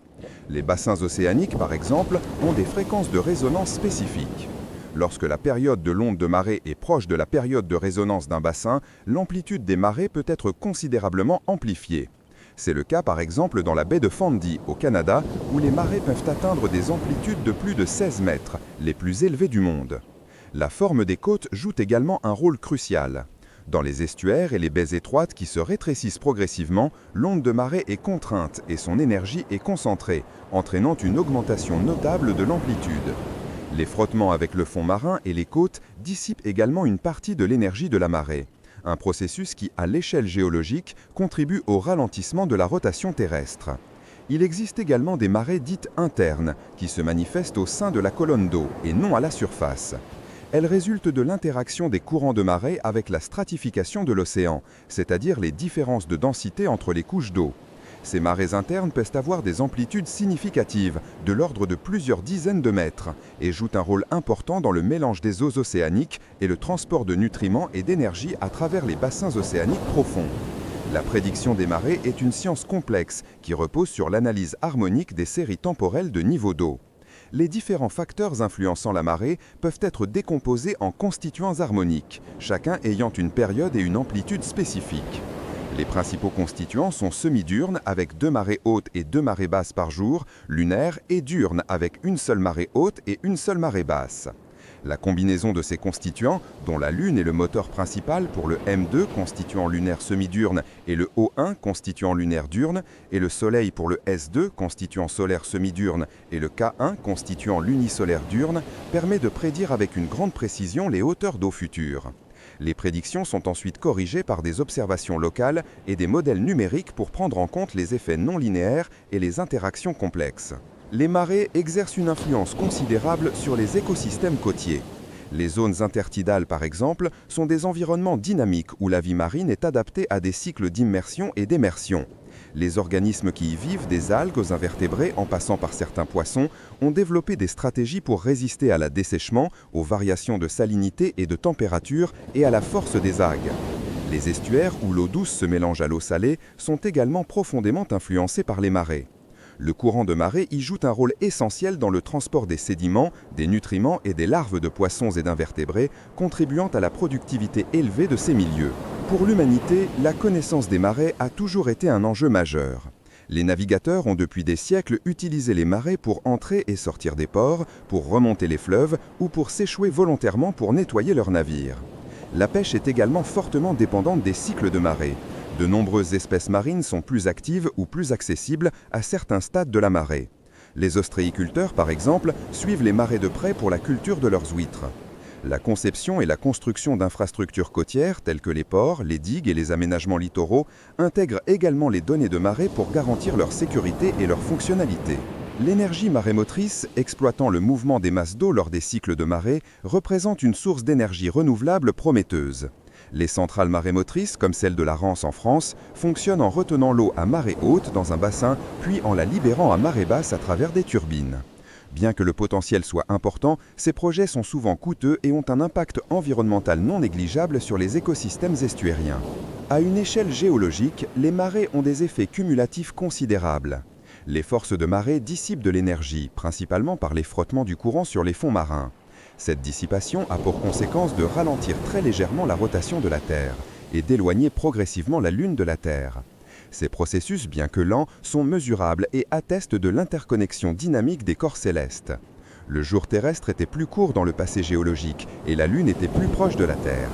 Les bassins océaniques, par exemple, ont des fréquences de résonance spécifiques. Lorsque la période de l'onde de marée est proche de la période de résonance d'un bassin, l'amplitude des marées peut être considérablement amplifiée. C'est le cas par exemple dans la baie de Fundy, au Canada, où les marées peuvent atteindre des amplitudes de plus de 16 mètres, les plus élevées du monde. La forme des côtes joue également un rôle crucial. Dans les estuaires et les baies étroites qui se rétrécissent progressivement, l'onde de marée est contrainte et son énergie est concentrée, entraînant une augmentation notable de l'amplitude. Les frottements avec le fond marin et les côtes dissipent également une partie de l'énergie de la marée, un processus qui, à l'échelle géologique, contribue au ralentissement de la rotation terrestre. Il existe également des marées dites internes, qui se manifestent au sein de la colonne d'eau et non à la surface. Elles résultent de l'interaction des courants de marée avec la stratification de l'océan, c'est-à-dire les différences de densité entre les couches d'eau. Ces marées internes peuvent avoir des amplitudes significatives, de l'ordre de plusieurs dizaines de mètres, et jouent un rôle important dans le mélange des eaux océaniques et le transport de nutriments et d'énergie à travers les bassins océaniques profonds. La prédiction des marées est une science complexe qui repose sur l'analyse harmonique des séries temporelles de niveau d'eau. Les différents facteurs influençant la marée peuvent être décomposés en constituants harmoniques, chacun ayant une période et une amplitude spécifiques. Les principaux constituants sont semi-diurnes avec 2 marées hautes et 2 marées basses par jour, lunaires et diurnes avec une seule marée haute et une seule marée basse. La combinaison de ces constituants, dont la Lune est le moteur principal pour le M2 constituant lunaire semi-diurne et le O1 constituant lunaire diurne, et le Soleil pour le S2 constituant solaire semi-diurne et le K1 constituant lunisolaire diurne, permet de prédire avec une grande précision les hauteurs d'eau futures. Les prédictions sont ensuite corrigées par des observations locales et des modèles numériques pour prendre en compte les effets non linéaires et les interactions complexes. Les marées exercent une influence considérable sur les écosystèmes côtiers. Les zones intertidales, par exemple, sont des environnements dynamiques où la vie marine est adaptée à des cycles d'immersion et d'émersion. Les organismes qui y vivent, des algues aux invertébrés en passant par certains poissons, ont développé des stratégies pour résister à la dessèchement, aux variations de salinité et de température et à la force des algues. Les estuaires où l'eau douce se mélange à l'eau salée sont également profondément influencés par les marées.
Le courant de marée y joue un rôle essentiel dans le transport des sédiments, des nutriments et des larves de poissons et d'invertébrés, contribuant à la productivité élevée de ces milieux. Pour l'humanité, la connaissance des marais a toujours été un enjeu majeur. Les navigateurs ont depuis des siècles utilisé les marais pour entrer et sortir des ports, pour remonter les fleuves ou pour s'échouer volontairement pour nettoyer leurs navires. La pêche est également fortement dépendante des cycles de marée. De nombreuses espèces marines sont plus actives ou plus accessibles à certains stades de la marée. Les ostréiculteurs, par exemple, suivent les marées de près pour la culture de leurs huîtres. La conception et la construction d'infrastructures côtières, telles que les ports, les digues et les aménagements littoraux, intègrent également les données de marée pour garantir leur sécurité et leur fonctionnalité. L'énergie marémotrice, exploitant le mouvement des masses d'eau lors des cycles de marée, représente une source d'énergie renouvelable prometteuse. Les centrales marémotrices, comme celle de la Rance en France, fonctionnent en retenant l'eau à marée haute dans un bassin, puis en la libérant à marée basse à travers des turbines. Bien que le potentiel soit important, ces projets sont souvent coûteux et ont un impact environnemental non négligeable sur les écosystèmes estuairiens. À une échelle géologique, les marées ont des effets cumulatifs considérables. Les forces de marée dissipent de l'énergie, principalement par les frottements du courant sur les fonds marins. Cette dissipation a pour conséquence de ralentir très légèrement la rotation de la Terre et d'éloigner progressivement la Lune de la Terre. Ces processus, bien que lents, sont mesurables et attestent de l'interconnexion dynamique des corps célestes. Le jour terrestre était plus court dans le passé géologique et la Lune était plus proche de la Terre.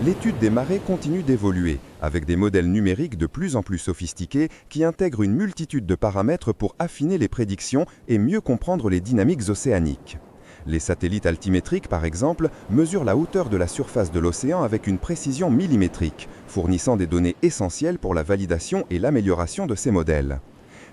L'étude des marées continue d'évoluer, avec des modèles numériques de plus en plus sophistiqués qui intègrent une multitude de paramètres pour affiner les prédictions et mieux comprendre les dynamiques océaniques. Les satellites altimétriques, par exemple, mesurent la hauteur de la surface de l'océan avec une précision millimétrique, fournissant des données essentielles pour la validation et l'amélioration de ces modèles.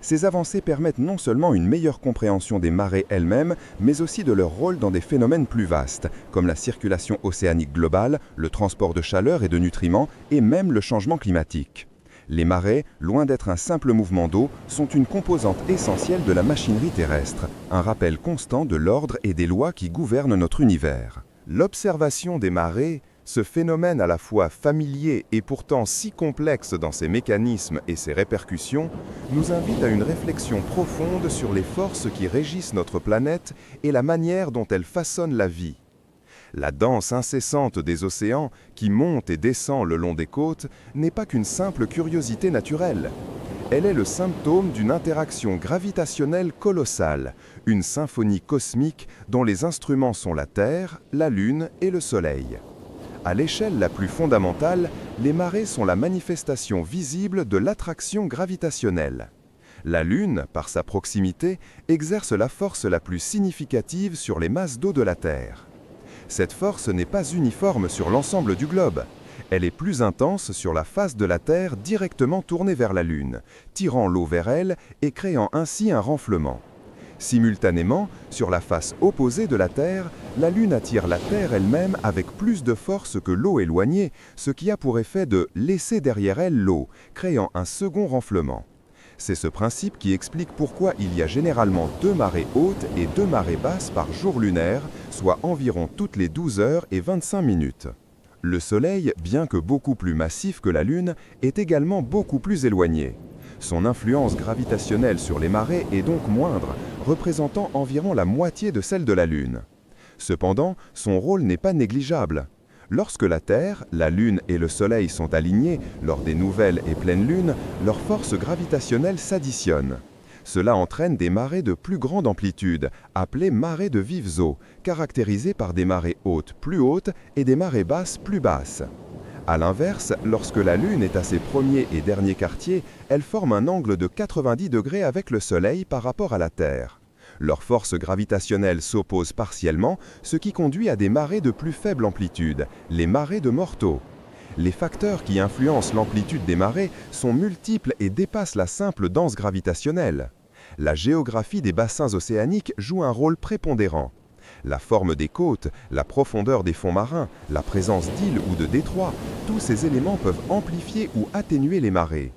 Ces avancées permettent non seulement une meilleure compréhension des marées elles-mêmes, mais aussi de leur rôle dans des phénomènes plus vastes, comme la circulation océanique globale, le transport de chaleur et de nutriments, et même le changement climatique. Les marées, loin d'être un simple mouvement d'eau, sont une composante essentielle de la machinerie terrestre, un rappel constant de l'ordre et des lois qui gouvernent notre univers.
L'observation des marées, ce phénomène à la fois familier et pourtant si complexe dans ses mécanismes et ses répercussions, nous invite à une réflexion profonde sur les forces qui régissent notre planète et la manière dont elles façonnent la vie. La danse incessante des océans, qui monte et descend le long des côtes, n'est pas qu'une simple curiosité naturelle. Elle est le symptôme d'une interaction gravitationnelle colossale, une symphonie cosmique dont les instruments sont la Terre, la Lune et le Soleil. À l'échelle la plus fondamentale, les marées sont la manifestation visible de l'attraction gravitationnelle. La Lune, par sa proximité, exerce la force la plus significative sur les masses d'eau de la Terre. Cette force n'est pas uniforme sur l'ensemble du globe. Elle est plus intense sur la face de la Terre directement tournée vers la Lune, tirant l'eau vers elle et créant ainsi un renflement. Simultanément, sur la face opposée de la Terre, la Lune attire la Terre elle-même avec plus de force que l'eau éloignée, ce qui a pour effet de laisser derrière elle l'eau, créant un second renflement. C'est ce principe qui explique pourquoi il y a généralement 2 marées hautes et 2 marées basses par jour lunaire, soit environ toutes les 12 heures et 25 minutes. Le Soleil, bien que beaucoup plus massif que la Lune, est également beaucoup plus éloigné. Son influence gravitationnelle sur les marées est donc moindre, représentant environ la moitié de celle de la Lune. Cependant, son rôle n'est pas négligeable. Lorsque la Terre, la Lune et le Soleil sont alignés lors des nouvelles et pleines lunes, leurs forces gravitationnelles s'additionnent. Cela entraîne des marées de plus grande amplitude, appelées marées de vives eaux, caractérisées par des marées hautes plus hautes et des marées basses plus basses. A l'inverse, lorsque la Lune est à ses premiers et derniers quartiers, elle forme un angle de 90 degrés avec le Soleil par rapport à la Terre. Leurs forces gravitationnelles s'opposent partiellement, ce qui conduit à des marées de plus faible amplitude, les marées de Morteau. Les facteurs qui influencent l'amplitude des marées sont multiples et dépassent la simple danse gravitationnelle. La géographie des bassins océaniques joue un rôle prépondérant. La forme des côtes, la profondeur des fonds marins, la présence d'îles ou de détroits, tous ces éléments peuvent amplifier ou atténuer les marées.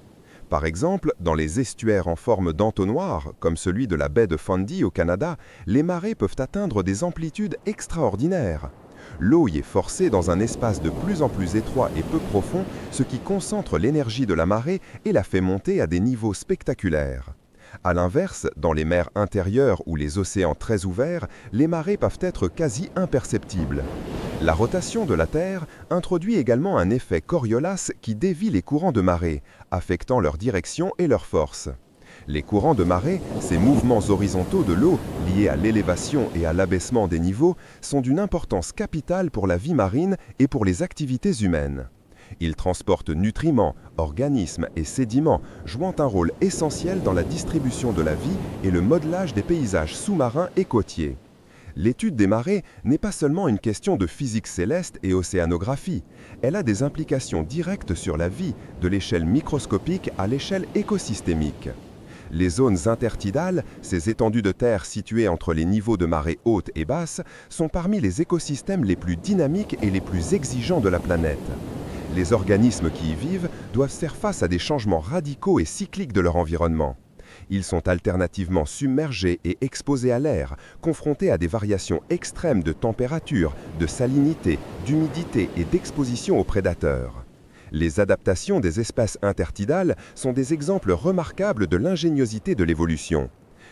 Par exemple, dans les estuaires en forme d'entonnoir, comme celui de la baie de Fundy au Canada, les marées peuvent atteindre des amplitudes extraordinaires. L'eau y est forcée dans un espace de plus en plus étroit et peu profond, ce qui concentre l'énergie de la marée et la fait monter à des niveaux spectaculaires.
À l'inverse, dans les mers intérieures ou les océans très ouverts, les marées peuvent être quasi imperceptibles. La rotation de la Terre introduit également un effet Coriolis qui dévie les courants de marée, affectant leur direction et leur force. Les courants de marée, ces mouvements horizontaux de l'eau liés à l'élévation et à l'abaissement des niveaux, sont d'une importance capitale pour la vie marine et pour les activités humaines. Ils transportent nutriments, organismes et sédiments, jouant un rôle essentiel dans la distribution de la vie et le modelage des paysages sous-marins et côtiers. L'étude des marées n'est pas seulement une question de physique céleste et océanographie, elle a des implications directes sur la vie, de l'échelle microscopique à l'échelle écosystémique. Les zones intertidales, ces étendues de terre situées entre les niveaux de marée haute et basse, sont parmi les écosystèmes les plus dynamiques et les plus exigeants de la planète. Les organismes qui y vivent doivent faire face à des changements radicaux et cycliques de leur environnement. Ils sont alternativement submergés et exposés à l'air, confrontés à des variations extrêmes de température, de salinité, d'humidité et d'exposition aux prédateurs. Les adaptations des espèces intertidales sont des exemples remarquables de l'ingéniosité de l'évolution.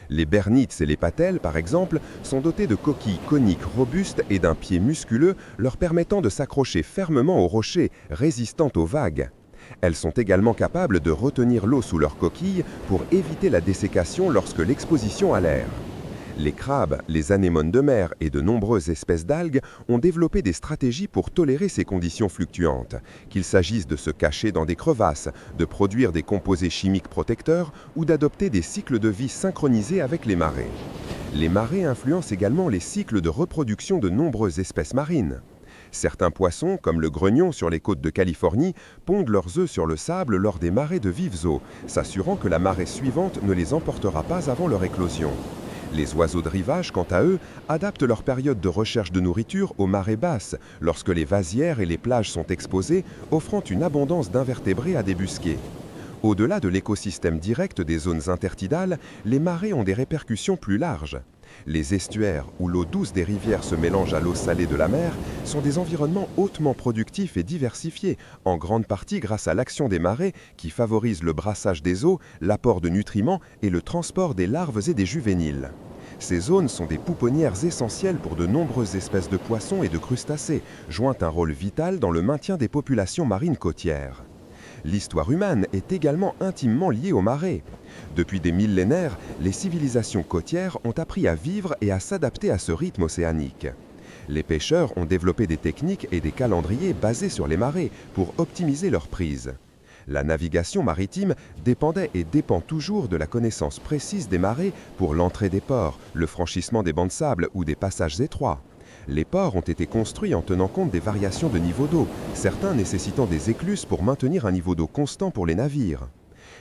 Les bernites et les patelles, par exemple, sont dotés de coquilles coniques robustes et d'un pied musculeux leur permettant de s'accrocher fermement aux rochers, résistantes aux vagues. Elles sont également capables de retenir l'eau sous leurs coquilles pour éviter la dessécation lorsque l'exposition à l'air. Les crabes, les anémones de mer et de nombreuses espèces d'algues ont développé des stratégies pour tolérer ces conditions fluctuantes, qu'il s'agisse de se cacher dans des crevasses, de produire des composés chimiques protecteurs ou d'adopter des cycles de vie synchronisés avec les marées. Les marées influencent également les cycles de reproduction de nombreuses espèces marines. Certains poissons, comme le grognon sur les côtes de Californie, pondent leurs œufs sur le sable lors des marées de vives eaux, s'assurant que la marée suivante ne les emportera pas avant leur éclosion. Les oiseaux de rivage, quant à eux, adaptent leur période de recherche de nourriture aux marées basses, lorsque les vasières et les plages sont exposées, offrant une abondance d'invertébrés à débusquer. Au-delà de l'écosystème direct des zones intertidales, les marées ont des répercussions plus larges. Les estuaires, où l'eau douce des rivières se mélange à l'eau salée de la mer, sont des environnements hautement productifs et diversifiés, en grande partie grâce à l'action des marées qui favorisent le brassage des eaux, l'apport de nutriments et le transport des larves et des juvéniles. Ces zones sont des pouponnières essentielles pour de nombreuses espèces de poissons et de crustacés, jouant un rôle vital dans le maintien des populations marines côtières. L'histoire humaine est également intimement liée aux marées. Depuis des millénaires, les civilisations côtières ont appris à vivre et à s'adapter à ce rythme océanique. Les pêcheurs ont développé des techniques et des calendriers basés sur les marées pour optimiser leur prise. La navigation maritime dépendait et dépend toujours de la connaissance précise des marées pour l'entrée des ports, le franchissement des bancs de sable ou des passages étroits. Les ports ont été construits en tenant compte des variations de niveau d'eau, certains nécessitant des écluses pour maintenir un niveau d'eau constant pour les navires.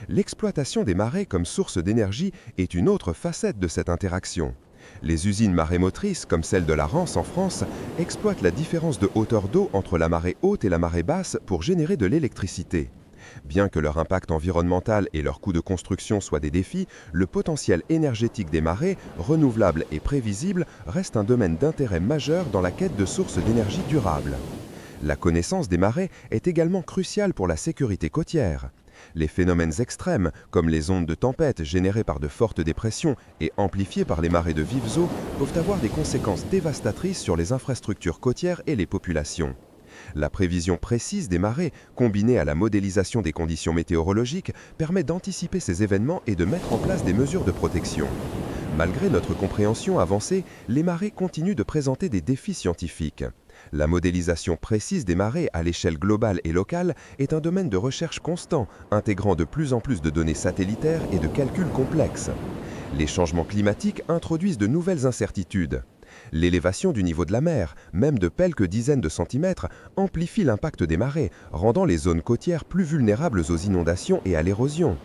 L'exploitation des marées comme source d'énergie est une autre facette de cette interaction. Les usines marémotrices, comme celle de la Rance en France, exploitent la différence de hauteur d'eau entre la marée haute et la marée basse pour générer de l'électricité. Bien que leur impact environnemental et leur coût de construction soient des défis, le potentiel énergétique des marées, renouvelable et prévisible, reste un domaine d'intérêt majeur dans la quête de sources d'énergie durables. La connaissance des marées est également cruciale pour la sécurité côtière. Les phénomènes extrêmes, comme les ondes de tempête générées par de fortes dépressions et amplifiées par les marées de vives eaux, peuvent avoir des conséquences dévastatrices sur les infrastructures côtières et les populations. La prévision précise des marées, combinée à la modélisation des conditions météorologiques, permet d'anticiper ces événements et de mettre en place des mesures de protection. Malgré notre compréhension avancée, les marées continuent de présenter des défis scientifiques. La modélisation précise des marées à l'échelle globale et locale est un domaine de recherche constant, intégrant de plus en plus de données satellitaires et de calculs complexes. Les changements climatiques introduisent de nouvelles incertitudes. L'élévation du niveau de la mer, même de quelques dizaines de centimètres, amplifie l'impact des marées, rendant les zones côtières plus vulnérables aux inondations et à l'érosion.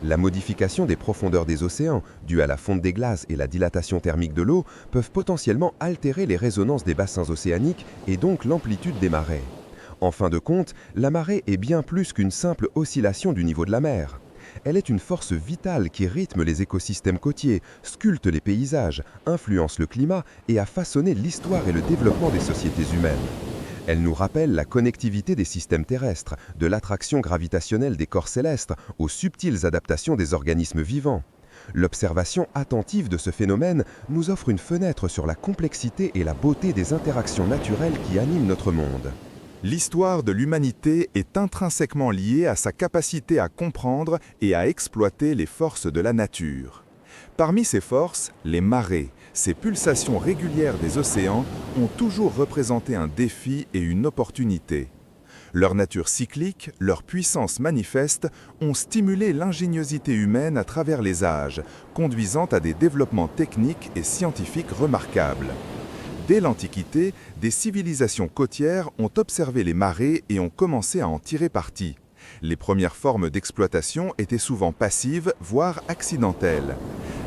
La modification des profondeurs des océans, due à la fonte des glaces et la dilatation thermique de l'eau, peuvent potentiellement altérer les résonances des bassins océaniques et donc l'amplitude des marées. En fin de compte, la marée est bien plus qu'une simple oscillation du niveau de la mer. Elle est une force vitale qui rythme les écosystèmes côtiers, sculpte les paysages, influence le climat et a façonné l'histoire et le développement des sociétés humaines. Elle nous rappelle la connectivité des systèmes terrestres, de l'attraction gravitationnelle des corps célestes aux subtiles adaptations des organismes vivants. L'observation attentive de ce phénomène nous offre une fenêtre sur la complexité et la beauté des interactions naturelles qui animent notre monde.
L'histoire de l'humanité est intrinsèquement liée à sa capacité à comprendre et à exploiter les forces de la nature. Parmi ces forces, les marées, ces pulsations régulières des océans, ont toujours représenté un défi et une opportunité. Leur nature cyclique, leur puissance manifeste ont stimulé l'ingéniosité humaine à travers les âges, conduisant à des développements techniques et scientifiques remarquables. Dès l'Antiquité, des civilisations côtières ont observé les marées et ont commencé à en tirer parti. Les premières formes d'exploitation étaient souvent passives, voire accidentelles.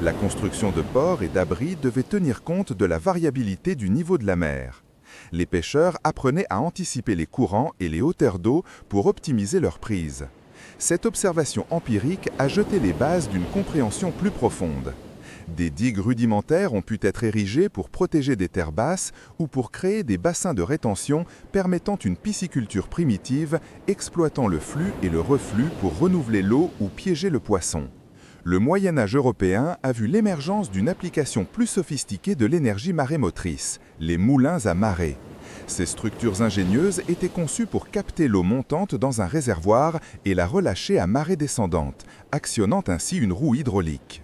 La construction de ports et d'abris devait tenir compte de la variabilité du niveau de la mer. Les pêcheurs apprenaient à anticiper les courants et les hauteurs d'eau pour optimiser leur prise. Cette observation empirique a jeté les bases d'une compréhension plus profonde. Des digues rudimentaires ont pu être érigées pour protéger des terres basses ou pour créer des bassins de rétention permettant une pisciculture primitive, exploitant le flux et le reflux pour renouveler l'eau ou piéger le poisson. Le Moyen-Âge européen a vu l'émergence d'une application plus sophistiquée de l'énergie marémotrice, les moulins à marée. Ces structures ingénieuses étaient conçues pour capter l'eau montante dans un réservoir et la relâcher à marée descendante, actionnant ainsi une roue hydraulique.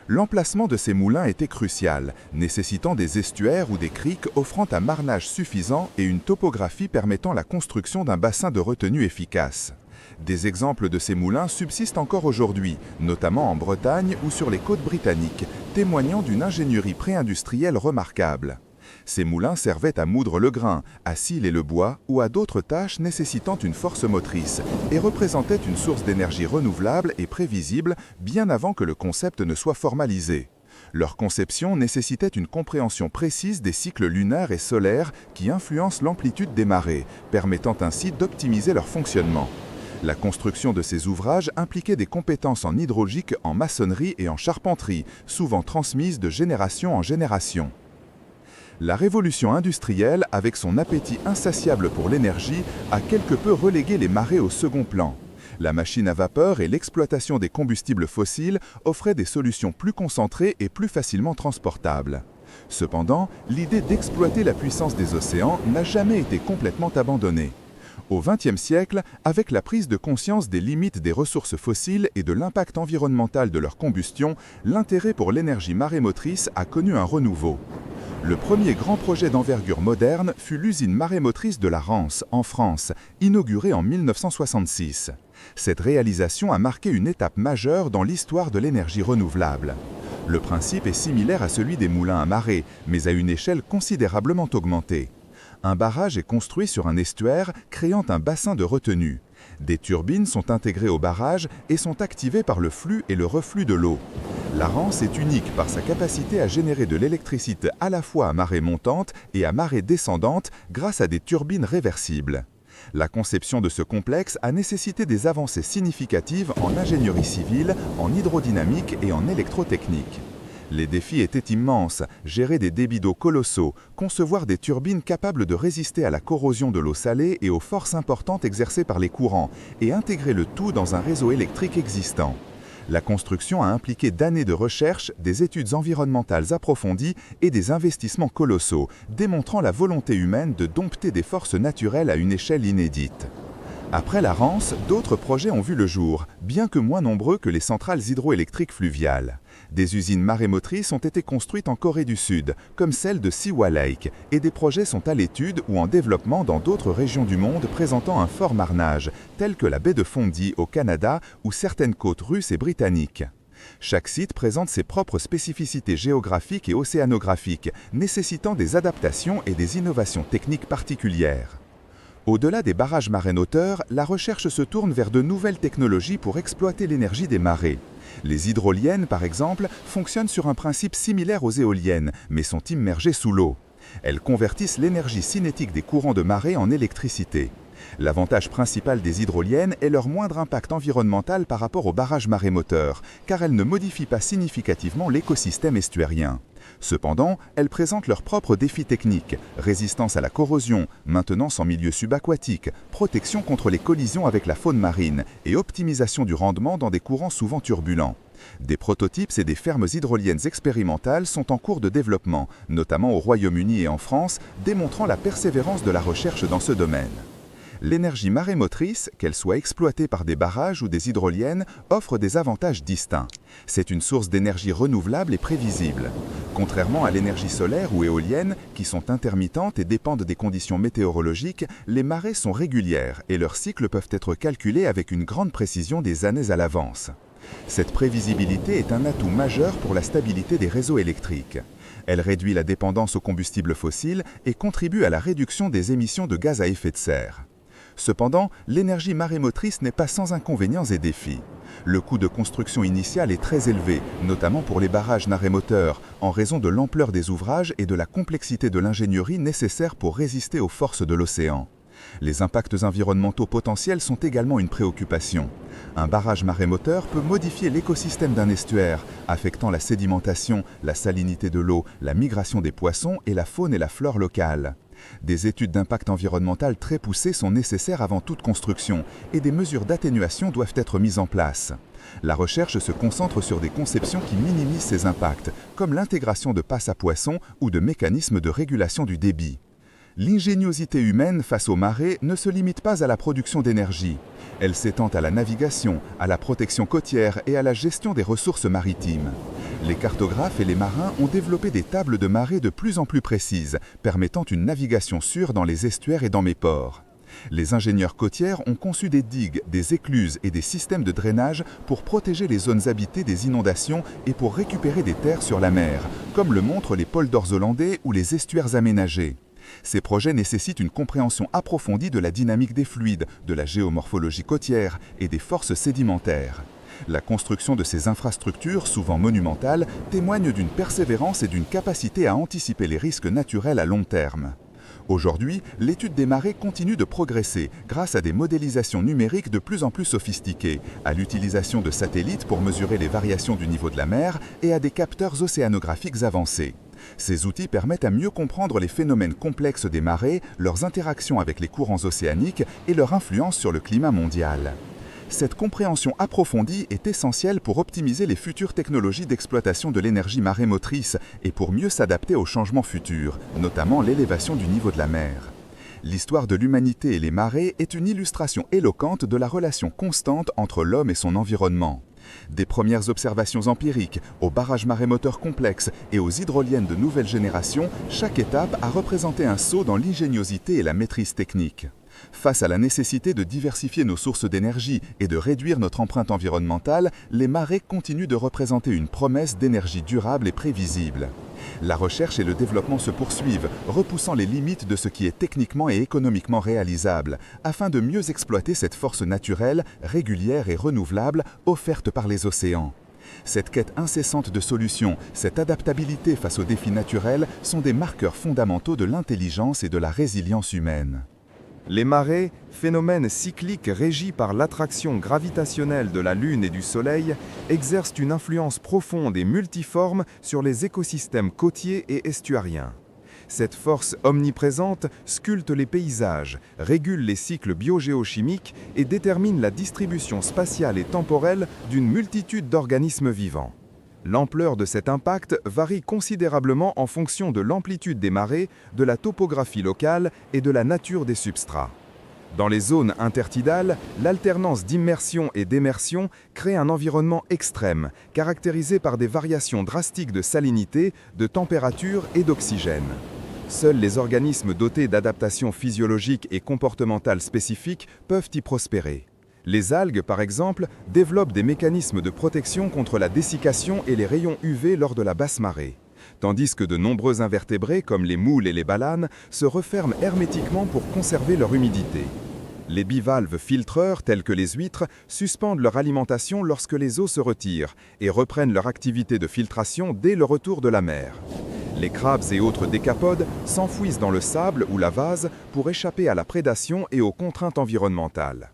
L'emplacement de ces moulins était crucial, nécessitant des estuaires ou des criques offrant un marnage suffisant et une topographie permettant la construction d'un bassin de retenue efficace. Des exemples de ces moulins subsistent encore aujourd'hui, notamment en Bretagne ou sur les côtes britanniques, témoignant d'une ingénierie pré-industrielle remarquable. Ces moulins servaient à moudre le grain, à scier le bois ou à d'autres tâches nécessitant une force motrice et représentaient une source d'énergie renouvelable et prévisible bien avant que le concept ne soit formalisé. Leur conception nécessitait une compréhension précise des cycles lunaires et solaires qui influencent l'amplitude des marées, permettant ainsi d'optimiser leur fonctionnement. La construction de ces ouvrages impliquait des compétences en hydraulique, en maçonnerie et en charpenterie, souvent transmises de génération en génération. La révolution industrielle, avec son appétit insatiable pour l'énergie, a quelque peu relégué les marées au second plan. La machine à vapeur et l'exploitation des combustibles fossiles offraient des solutions plus concentrées et plus facilement transportables. Cependant, l'idée d'exploiter la puissance des océans n'a jamais été complètement abandonnée. Au XXe siècle, avec la prise de conscience des limites des ressources fossiles et de l'impact environnemental de leur combustion, l'intérêt pour l'énergie marémotrice a connu un renouveau. Le premier grand projet d'envergure moderne fut l'usine marémotrice de la Rance, en France, inaugurée en 1966. Cette réalisation a marqué une étape majeure dans l'histoire de l'énergie renouvelable. Le principe est similaire à celui des moulins à marée, mais à une échelle considérablement augmentée. Un barrage est construit sur un estuaire, créant un bassin de retenue. Des turbines sont intégrées au barrage et sont activées par le flux et le reflux de l'eau. La Rance est unique par sa capacité à générer de l'électricité à la fois à marée montante et à marée descendante grâce à des turbines réversibles. La conception de ce complexe a nécessité des avancées significatives en ingénierie civile, en hydrodynamique et en électrotechnique. Les défis étaient immenses, gérer des débits d'eau colossaux, concevoir des turbines capables de résister à la corrosion de l'eau salée et aux forces importantes exercées par les courants, et intégrer le tout dans un réseau électrique existant. La construction a impliqué d'années de recherche, des études environnementales approfondies et des investissements colossaux, démontrant la volonté humaine de dompter des forces naturelles à une échelle inédite. Après la Rance, d'autres projets ont vu le jour, bien que moins nombreux que les centrales hydroélectriques fluviales. Des usines marémotrices ont été construites en Corée du Sud, comme celle de Siwa Lake, et des projets sont à l'étude ou en développement dans d'autres régions du monde présentant un fort marnage, telles que la baie de Fundy au Canada ou certaines côtes russes et britanniques. Chaque site présente ses propres spécificités géographiques et océanographiques, nécessitant des adaptations et des innovations techniques particulières. Au-delà des barrages marénoteurs, la recherche se tourne vers de nouvelles technologies pour exploiter l'énergie des marées. Les hydroliennes, par exemple, fonctionnent sur un principe similaire aux éoliennes, mais sont immergées sous l'eau. Elles convertissent l'énergie cinétique des courants de marée en électricité. L'avantage principal des hydroliennes est leur moindre impact environnemental par rapport aux barrages marémoteurs, car elles ne modifient pas significativement l'écosystème estuarien. Cependant, elles présentent leurs propres défis techniques, résistance à la corrosion, maintenance en milieu subaquatique, protection contre les collisions avec la faune marine et optimisation du rendement dans des courants souvent turbulents.
Des prototypes et des fermes hydroliennes expérimentales sont en cours de développement, notamment au Royaume-Uni et en France, démontrant la persévérance de la recherche dans ce domaine. L'énergie marémotrice, qu'elle soit exploitée par des barrages ou des hydroliennes, offre des avantages distincts. C'est une source d'énergie renouvelable et prévisible. Contrairement à l'énergie solaire ou éolienne, qui sont intermittentes et dépendent des conditions météorologiques, les marées sont régulières et leurs cycles peuvent être calculés avec une grande précision des années à l'avance. Cette prévisibilité est un atout majeur pour la stabilité des réseaux électriques. Elle réduit la dépendance aux combustibles fossiles et contribue à la réduction des émissions de gaz à effet de serre. Cependant, l'énergie marémotrice n'est pas sans inconvénients et défis. Le coût de construction initiale est très élevé, notamment pour les barrages marémoteurs, en raison de l'ampleur des ouvrages et de la complexité de l'ingénierie nécessaire pour résister aux forces de l'océan. Les impacts environnementaux potentiels sont également une préoccupation. Un barrage marémoteur peut modifier l'écosystème d'un estuaire, affectant la sédimentation, la salinité de l'eau, la migration des poissons et la faune et la flore locale. Des études d'impact environnemental très poussées sont nécessaires avant toute construction et des mesures d'atténuation doivent être mises en place. La recherche se concentre sur des conceptions qui minimisent ces impacts, comme l'intégration de passes à poissons ou de mécanismes de régulation du débit. L'ingéniosité humaine face aux marées ne se limite pas à la production d'énergie. Elle s'étend à la navigation, à la protection côtière et à la gestion des ressources maritimes. Les cartographes et les marins ont développé des tables de marée de plus en plus précises, permettant une navigation sûre dans les estuaires et dans mes ports. Les ingénieurs côtières ont conçu des digues, des écluses et des systèmes de drainage pour protéger les zones habitées des inondations et pour récupérer des terres sur la mer, comme le montrent les polders hollandais ou les estuaires aménagés. Ces projets nécessitent une compréhension approfondie de la dynamique des fluides, de la géomorphologie côtière et des forces sédimentaires. La construction de ces infrastructures, souvent monumentales, témoigne d'une persévérance et d'une capacité à anticiper les risques naturels à long terme. Aujourd'hui, l'étude des marées continue de progresser grâce à des modélisations numériques de plus en plus sophistiquées, à l'utilisation de satellites pour mesurer les variations du niveau de la mer et à des capteurs océanographiques avancés. Ces outils permettent à mieux comprendre les phénomènes complexes des marées, leurs interactions avec les courants océaniques et leur influence sur le climat mondial. Cette compréhension approfondie est essentielle pour optimiser les futures technologies d'exploitation de l'énergie marémotrice et pour mieux s'adapter aux changements futurs, notamment l'élévation du niveau de la mer. L'histoire de l'humanité et les marées est une illustration éloquente de la relation constante entre l'homme et son environnement. Des premières observations empiriques, aux barrages marémoteurs complexes et aux hydroliennes de nouvelle génération, chaque étape a représenté un saut dans l'ingéniosité et la maîtrise technique. Face à la nécessité de diversifier nos sources d'énergie et de réduire notre empreinte environnementale, les marées continuent de représenter une promesse d'énergie durable et prévisible. La recherche et le développement se poursuivent, repoussant les limites de ce qui est techniquement et économiquement réalisable, afin de mieux exploiter cette force naturelle, régulière et renouvelable offerte par les océans. Cette quête incessante de solutions, cette adaptabilité face aux défis naturels sont des marqueurs fondamentaux de l'intelligence et de la résilience humaine.
Les marées, phénomènes cycliques régis par l'attraction gravitationnelle de la Lune et du Soleil, exercent une influence profonde et multiforme sur les écosystèmes côtiers et estuariens. Cette force omniprésente sculpte les paysages, régule les cycles biogéochimiques et détermine la distribution spatiale et temporelle d'une multitude d'organismes vivants. L'ampleur de cet impact varie considérablement en fonction de l'amplitude des marées, de la topographie locale et de la nature des substrats. Dans les zones intertidales, l'alternance d'immersion et d'émersion crée un environnement extrême, caractérisé par des variations drastiques de salinité, de température et d'oxygène. Seuls les organismes dotés d'adaptations physiologiques et comportementales spécifiques peuvent y prospérer. Les algues, par exemple, développent des mécanismes de protection contre la dessiccation et les rayons UV lors de la basse marée, tandis que de nombreux invertébrés, comme les moules et les balanes, se referment hermétiquement pour conserver leur humidité. Les bivalves filtreurs, tels que les huîtres, suspendent leur alimentation lorsque les eaux se retirent et reprennent leur activité de filtration dès le retour de la mer. Les crabes et autres décapodes s'enfouissent dans le sable ou la vase pour échapper à la prédation et aux contraintes environnementales.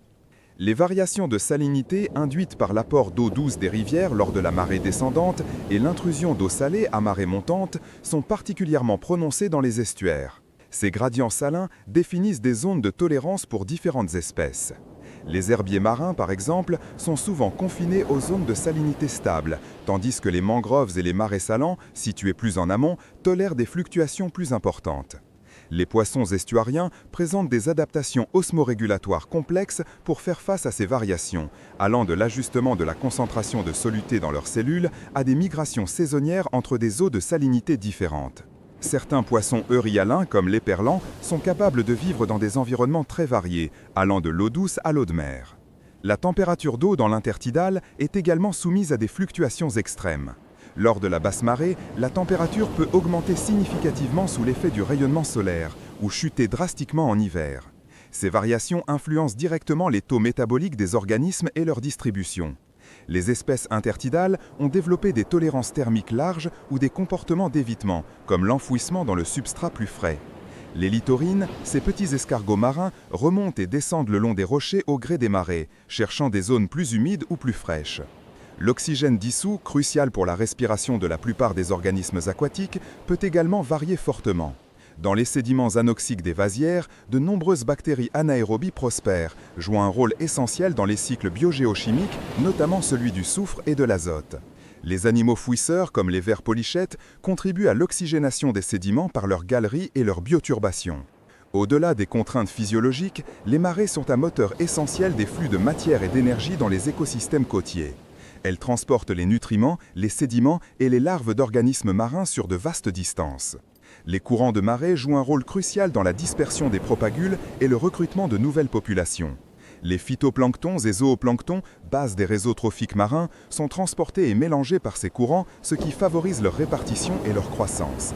Les variations de salinité induites par l'apport d'eau douce des rivières lors de la marée descendante et l'intrusion d'eau salée à marée montante sont particulièrement prononcées dans les estuaires. Ces gradients salins définissent des zones de tolérance pour différentes espèces. Les herbiers marins, par exemple, sont souvent confinés aux zones de salinité stable, tandis que les mangroves et les marais salants, situés plus en amont, tolèrent des fluctuations plus importantes. Les poissons estuariens présentent des adaptations osmorégulatoires complexes pour faire face à ces variations, allant de l'ajustement de la concentration de soluté dans leurs cellules à des migrations saisonnières entre des eaux de salinité différentes. Certains poissons euryalins, comme l'éperlan, sont capables de vivre dans des environnements très variés, allant de l'eau douce à l'eau de mer. La température d'eau dans l'intertidal est également soumise à des fluctuations extrêmes. Lors de la basse marée, la température peut augmenter significativement sous l'effet du rayonnement solaire, ou chuter drastiquement en hiver. Ces variations influencent directement les taux métaboliques des organismes et leur distribution. Les espèces intertidales ont développé des tolérances thermiques larges ou des comportements d'évitement, comme l'enfouissement dans le substrat plus frais. Les littorines, ces petits escargots marins, remontent et descendent le long des rochers au gré des marées, cherchant des zones plus humides ou plus fraîches. L'oxygène dissous, crucial pour la respiration de la plupart des organismes aquatiques, peut également varier fortement. Dans les sédiments anoxiques des vasières, de nombreuses bactéries anaérobies prospèrent, jouant un rôle essentiel dans les cycles biogéochimiques, notamment celui du soufre et de l'azote. Les animaux fouisseurs, comme les vers polychètes, contribuent à l'oxygénation des sédiments par leur galerie et leur bioturbation. Au-delà des contraintes physiologiques, les marées sont un moteur essentiel des flux de matière et d'énergie dans les écosystèmes côtiers. Elles transportent les nutriments, les sédiments et les larves d'organismes marins sur de vastes distances. Les courants de marée jouent un rôle crucial dans la dispersion des propagules et le recrutement de nouvelles populations. Les phytoplanctons et zooplanctons, base des réseaux trophiques marins, sont transportés et mélangés par ces courants, ce qui favorise leur répartition et leur croissance.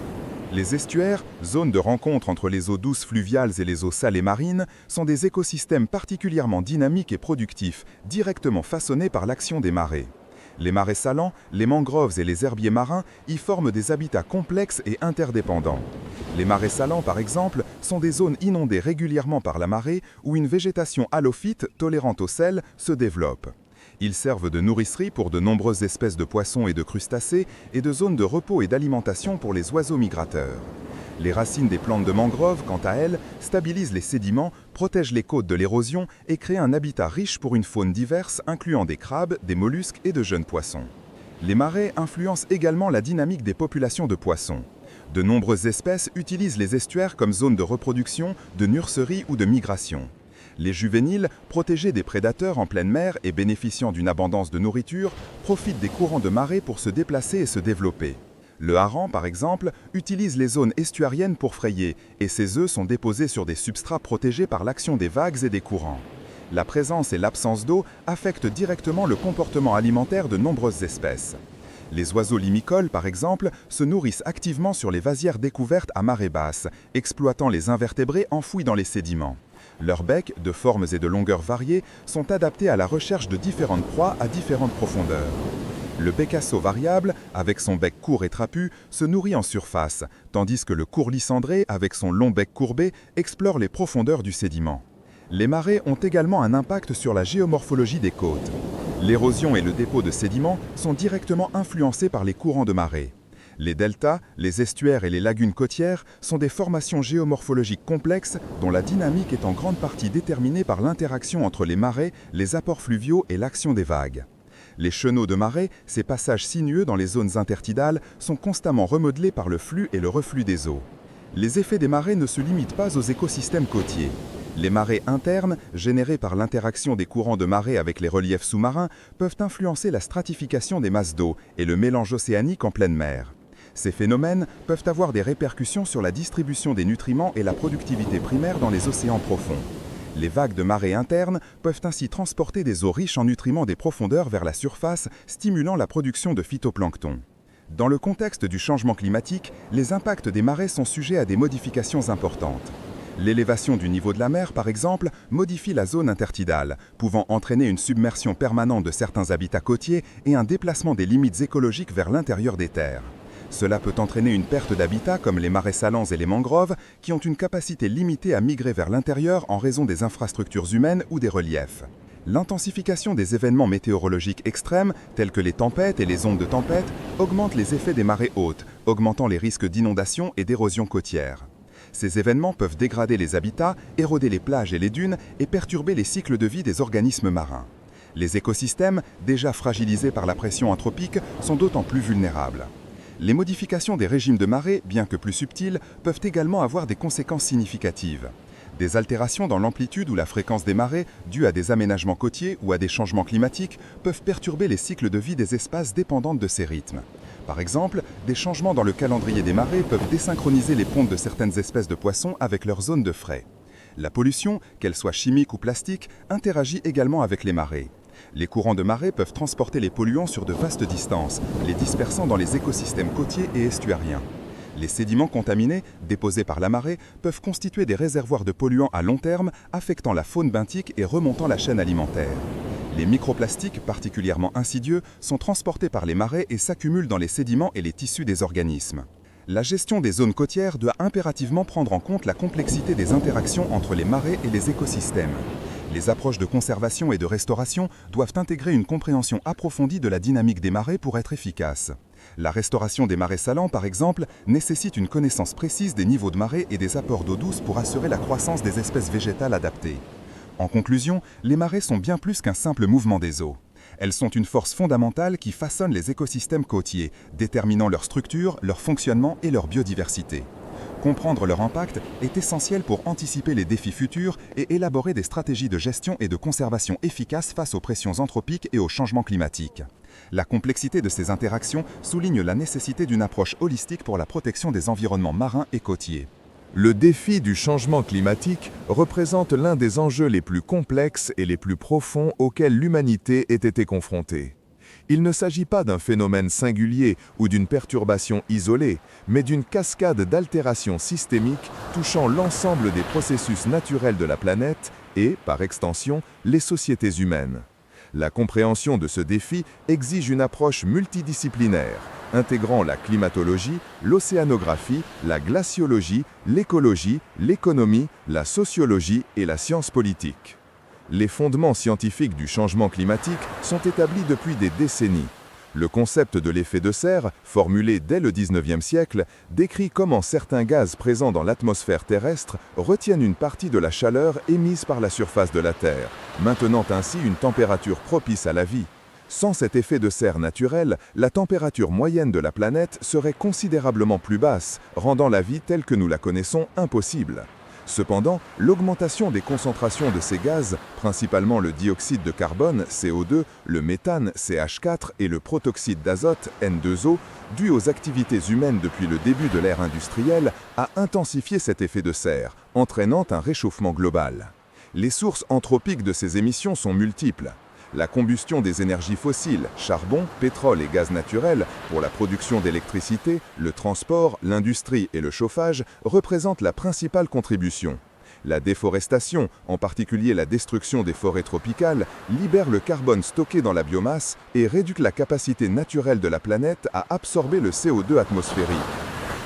Les estuaires, zones de rencontre entre les eaux douces fluviales et les eaux salées marines, sont des écosystèmes particulièrement dynamiques et productifs, directement façonnés par l'action des marées. Les marais salants, les mangroves et les herbiers marins y forment des habitats complexes et interdépendants. Les marais salants, par exemple, sont des zones inondées régulièrement par la marée où une végétation halophyte, tolérante au sel, se développe. Ils servent de nourrisserie pour de nombreuses espèces de poissons et de crustacés et de zones de repos et d'alimentation pour les oiseaux migrateurs. Les racines des plantes de mangrove, quant à elles, stabilisent les sédiments, protègent les côtes de l'érosion et créent un habitat riche pour une faune diverse incluant des crabes, des mollusques et de jeunes poissons. Les marais influencent également la dynamique des populations de poissons. De nombreuses espèces utilisent les estuaires comme zone de reproduction, de nurserie ou de migration. Les juvéniles, protégés des prédateurs en pleine mer et bénéficiant d'une abondance de nourriture, profitent des courants de marée pour se déplacer et se développer. Le hareng, par exemple, utilise les zones estuariennes pour frayer, et ses œufs sont déposés sur des substrats protégés par l'action des vagues et des courants. La présence et l'absence d'eau affectent directement le comportement alimentaire de nombreuses espèces. Les oiseaux limicoles, par exemple, se nourrissent activement sur les vasières découvertes à marée basse, exploitant les invertébrés enfouis dans les sédiments. Leurs becs, de formes et de longueurs variées, sont adaptés à la recherche de différentes proies à différentes profondeurs. Le bécasseau variable, avec son bec court et trapu, se nourrit en surface, tandis que le courlis cendré, avec son long bec courbé, explore les profondeurs du sédiment. Les marées ont également un impact sur la géomorphologie des côtes. L'érosion et le dépôt de sédiments sont directement influencés par les courants de marée. Les deltas, les estuaires et les lagunes côtières sont des formations géomorphologiques complexes dont la dynamique est en grande partie déterminée par l'interaction entre les marées, les apports fluviaux et l'action des vagues. Les chenaux de marée, ces passages sinueux dans les zones intertidales, sont constamment remodelés par le flux et le reflux des eaux. Les effets des marées ne se limitent pas aux écosystèmes côtiers. Les marées internes, générées par l'interaction des courants de marée avec les reliefs sous-marins, peuvent influencer la stratification des masses d'eau et le mélange océanique en pleine mer. Ces phénomènes peuvent avoir des répercussions sur la distribution des nutriments et la productivité primaire dans les océans profonds. Les vagues de marée internes peuvent ainsi transporter des eaux riches en nutriments des profondeurs vers la surface, stimulant la production de phytoplancton. Dans le contexte du changement climatique, les impacts des marées sont sujets à des modifications importantes. L'élévation du niveau de la mer, par exemple, modifie la zone intertidale, pouvant entraîner une submersion permanente de certains habitats côtiers et un déplacement des limites écologiques vers l'intérieur des terres. Cela peut entraîner une perte d'habitat comme les marais salants et les mangroves, qui ont une capacité limitée à migrer vers l'intérieur en raison des infrastructures humaines ou des reliefs. L'intensification des événements météorologiques extrêmes, tels que les tempêtes et les ondes de tempête, augmente les effets des marées hautes, augmentant les risques d'inondation et d'érosion côtière.
Ces événements peuvent dégrader les habitats, éroder les plages et les dunes et perturber les cycles de vie des organismes marins. Les écosystèmes, déjà fragilisés par la pression anthropique, sont d'autant plus vulnérables. Les modifications des régimes de marée, bien que plus subtiles, peuvent également avoir des conséquences significatives. Des altérations dans l'amplitude ou la fréquence des marées, dues à des aménagements côtiers ou à des changements climatiques, peuvent perturber les cycles de vie des espèces dépendantes de ces rythmes. Par exemple, des changements dans le calendrier des marées peuvent désynchroniser les pontes de certaines espèces de poissons avec leur zone de frai. La pollution, qu'elle soit chimique ou plastique, interagit également avec les marées. Les courants de marée peuvent transporter les polluants sur de vastes distances, les dispersant dans les écosystèmes côtiers et estuariens. Les sédiments contaminés, déposés par la marée, peuvent constituer des réservoirs de polluants à long terme, affectant la faune benthique et remontant la chaîne alimentaire. Les microplastiques, particulièrement insidieux, sont transportés par les marées et s'accumulent dans les sédiments et les tissus des organismes. La gestion des zones côtières doit impérativement prendre en compte la complexité des interactions entre les marées et les écosystèmes. Les approches de conservation et de restauration doivent intégrer une compréhension approfondie de la dynamique des marées pour être efficaces. La restauration des marais salants, par exemple, nécessite une connaissance précise des niveaux de marée et des apports d'eau douce pour assurer la croissance des espèces végétales adaptées. En conclusion, les marées sont bien plus qu'un simple mouvement des eaux. Elles sont une force fondamentale qui façonne les écosystèmes côtiers, déterminant leur structure, leur fonctionnement et leur biodiversité. Comprendre leur impact est essentiel pour anticiper les défis futurs et élaborer des stratégies de gestion et de conservation efficaces face aux pressions anthropiques et aux changements climatiques. La complexité de ces interactions souligne la nécessité d'une approche holistique pour la protection des environnements marins et côtiers.
Le défi du changement climatique représente l'un des enjeux les plus complexes et les plus profonds auxquels l'humanité ait été confrontée. Il ne s'agit pas d'un phénomène singulier ou d'une perturbation isolée, mais d'une cascade d'altérations systémiques touchant l'ensemble des processus naturels de la planète et, par extension, les sociétés humaines. La compréhension de ce défi exige une approche multidisciplinaire, intégrant la climatologie, l'océanographie, la glaciologie, l'écologie, l'économie, la sociologie et la science politique. Les fondements scientifiques du changement climatique sont établis depuis des décennies. Le concept de l'effet de serre, formulé dès le XIXe siècle, décrit comment certains gaz présents dans l'atmosphère terrestre retiennent une partie de la chaleur émise par la surface de la Terre, maintenant ainsi une température propice à la vie. Sans cet effet de serre naturel, la température moyenne de la planète serait considérablement plus basse, rendant la vie telle que nous la connaissons impossible. Cependant, l'augmentation des concentrations de ces gaz, principalement le dioxyde de carbone, CO2, le méthane, CH4 et le protoxyde d'azote, N2O, dû aux activités humaines depuis le début de l'ère industrielle, a intensifié cet effet de serre, entraînant un réchauffement global. Les sources anthropiques de ces émissions sont multiples. La combustion des énergies fossiles, charbon, pétrole et gaz naturel, pour la production d'électricité, le transport, l'industrie et le chauffage, représentent la principale contribution. La déforestation, en particulier la destruction des forêts tropicales, libère le carbone stocké dans la biomasse et réduit la capacité naturelle de la planète à absorber le CO2 atmosphérique.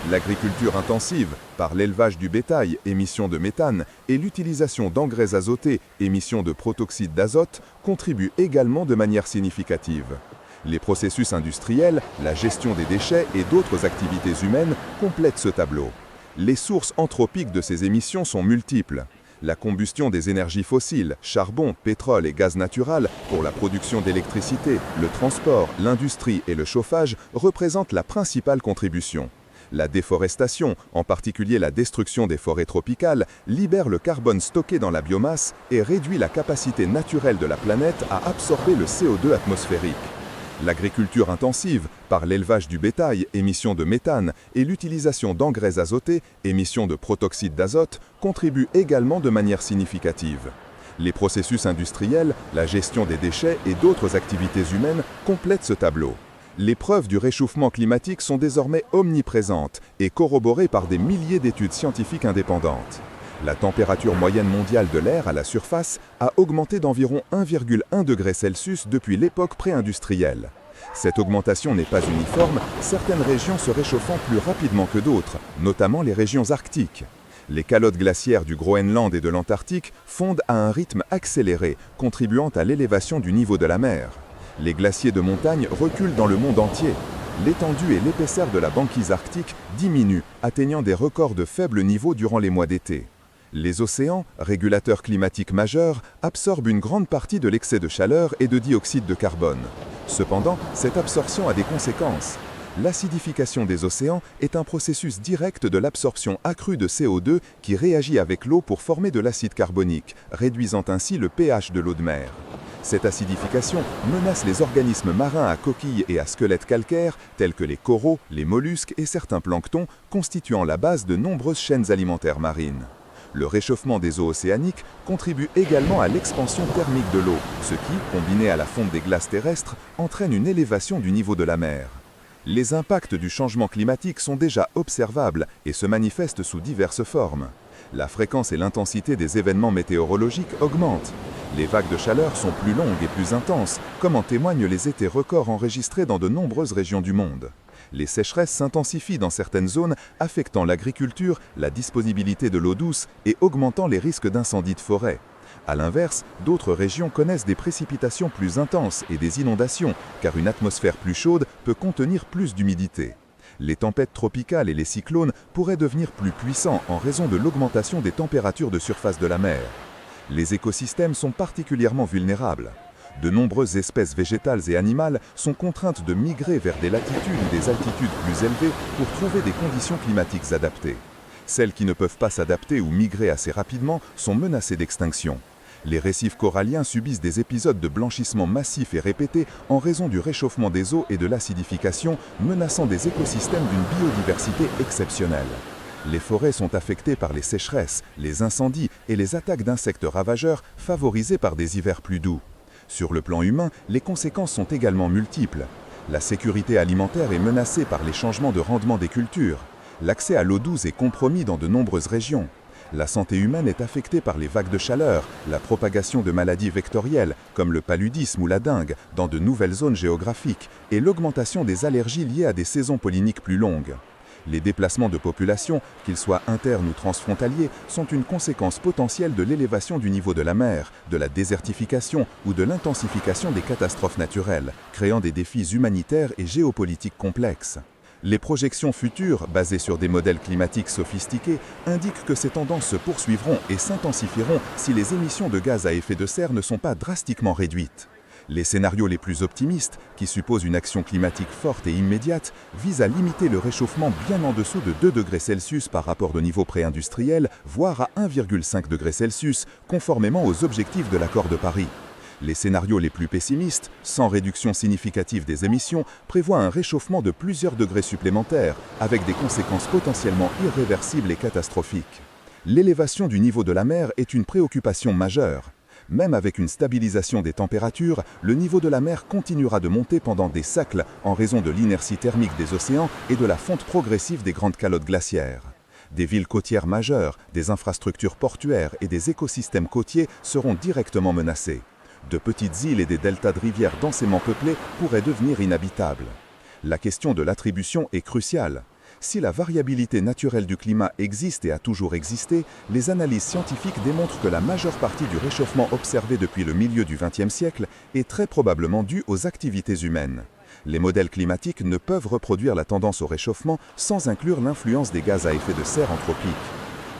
L'agriculture intensive, par l'élevage du bétail, émissions de méthane, et l'utilisation d'engrais azotés, émissions de protoxyde d'azote, contribuent également de manière significative. Les processus industriels, la gestion des déchets et d'autres activités humaines complètent ce tableau. Les sources anthropiques de ces émissions sont multiples. La combustion des énergies fossiles, charbon, pétrole et gaz naturel, pour la production d'électricité, le transport, l'industrie et le chauffage représentent la principale contribution. La déforestation, en particulier la destruction des forêts tropicales, libère le carbone stocké dans la biomasse et réduit la capacité naturelle de la planète à absorber le CO2 atmosphérique. L'agriculture intensive, par l'élevage du bétail, émissions de méthane, et l'utilisation d'engrais azotés, émissions de protoxyde d'azote, contribuent également de manière significative. Les processus industriels, la gestion des déchets et d'autres activités humaines complètent ce tableau. Les preuves du réchauffement climatique sont désormais omniprésentes et corroborées par des milliers d'études scientifiques indépendantes. La température moyenne mondiale de l'air à la surface a augmenté d'environ 1,1 degré Celsius depuis l'époque pré-industrielle. Cette augmentation n'est pas uniforme, certaines régions se réchauffant plus rapidement que d'autres, notamment les régions arctiques. Les calottes glaciaires du Groenland et de l'Antarctique fondent à un rythme accéléré, contribuant à l'élévation du niveau de la mer. Les glaciers de montagne reculent dans le monde entier. l'étendue et l'épaisseur de la banquise arctique diminuent, atteignant des records de faible niveau durant les mois d'été. Les océans, régulateurs climatiques majeurs, absorbent une grande partie de l'excès de chaleur et de dioxyde de carbone. Cependant, cette absorption a des conséquences. L'acidification des océans est un processus direct de l'absorption accrue de CO2 qui réagit avec l'eau pour former de l'acide carbonique, réduisant ainsi le pH de l'eau de mer. Cette acidification menace les organismes marins à coquilles et à squelettes calcaires, tels que les coraux, les mollusques et certains planctons, constituant la base de nombreuses chaînes alimentaires marines. Le réchauffement des eaux océaniques contribue également à l'expansion thermique de l'eau, ce qui, combiné à la fonte des glaces terrestres, entraîne une élévation du niveau de la mer. Les impacts du changement climatique sont déjà observables et se manifestent sous diverses formes. La fréquence et l'intensité des événements météorologiques augmentent. Les vagues de chaleur sont plus longues et plus intenses, comme en témoignent les étés records enregistrés dans de nombreuses régions du monde. Les sécheresses s'intensifient dans certaines zones, affectant l'agriculture, la disponibilité de l'eau douce et augmentant les risques d'incendies de forêt. A l'inverse, d'autres régions connaissent des précipitations plus intenses et des inondations, car une atmosphère plus chaude peut contenir plus d'humidité. Les tempêtes tropicales et les cyclones pourraient devenir plus puissants en raison de l'augmentation des températures de surface de la mer. Les écosystèmes sont particulièrement vulnérables. De nombreuses espèces végétales et animales sont contraintes de migrer vers des latitudes ou des altitudes plus élevées pour trouver des conditions climatiques adaptées. Celles qui ne peuvent pas s'adapter ou migrer assez rapidement sont menacées d'extinction. Les récifs coralliens subissent des épisodes de blanchissement massif et répétés en raison du réchauffement des eaux et de l'acidification, menaçant des écosystèmes d'une biodiversité exceptionnelle. Les forêts sont affectées par les sécheresses, les incendies et les attaques d'insectes ravageurs favorisés par des hivers plus doux. Sur le plan humain, les conséquences sont également multiples. La sécurité alimentaire est menacée par les changements de rendement des cultures. L'accès à l'eau douce est compromis dans de nombreuses régions. La santé humaine est affectée par les vagues de chaleur, la propagation de maladies vectorielles comme le paludisme ou la dengue dans de nouvelles zones géographiques et l'augmentation des allergies liées à des saisons polliniques plus longues. Les déplacements de population, qu'ils soient internes ou transfrontaliers, sont une conséquence potentielle de l'élévation du niveau de la mer, de la désertification ou de l'intensification des catastrophes naturelles, créant des défis humanitaires et géopolitiques complexes. Les projections futures, basées sur des modèles climatiques sophistiqués, indiquent que ces tendances se poursuivront et s'intensifieront si les émissions de gaz à effet de serre ne sont pas drastiquement réduites. Les scénarios les plus optimistes, qui supposent une action climatique forte et immédiate, visent à limiter le réchauffement bien en dessous de 2 degrés Celsius par rapport au niveau pré-industriel, voire à 1,5 degré Celsius, conformément aux objectifs de l'accord de Paris. Les scénarios les plus pessimistes, sans réduction significative des émissions, prévoient un réchauffement de plusieurs degrés supplémentaires, avec des conséquences potentiellement irréversibles et catastrophiques. L'élévation du niveau de la mer est une préoccupation majeure. Même avec une stabilisation des températures, le niveau de la mer continuera de monter pendant des siècles en raison de l'inertie thermique des océans et de la fonte progressive des grandes calottes glaciaires. Des villes côtières majeures, des infrastructures portuaires et des écosystèmes côtiers seront directement menacés. De petites îles et des deltas de rivières densément peuplés pourraient devenir inhabitables. La question de l'attribution est cruciale. Si la variabilité naturelle du climat existe et a toujours existé, les analyses scientifiques démontrent que la majeure partie du réchauffement observé depuis le milieu du XXe siècle est très probablement due aux activités humaines. Les modèles climatiques ne peuvent reproduire la tendance au réchauffement sans inclure l'influence des gaz à effet de serre anthropiques.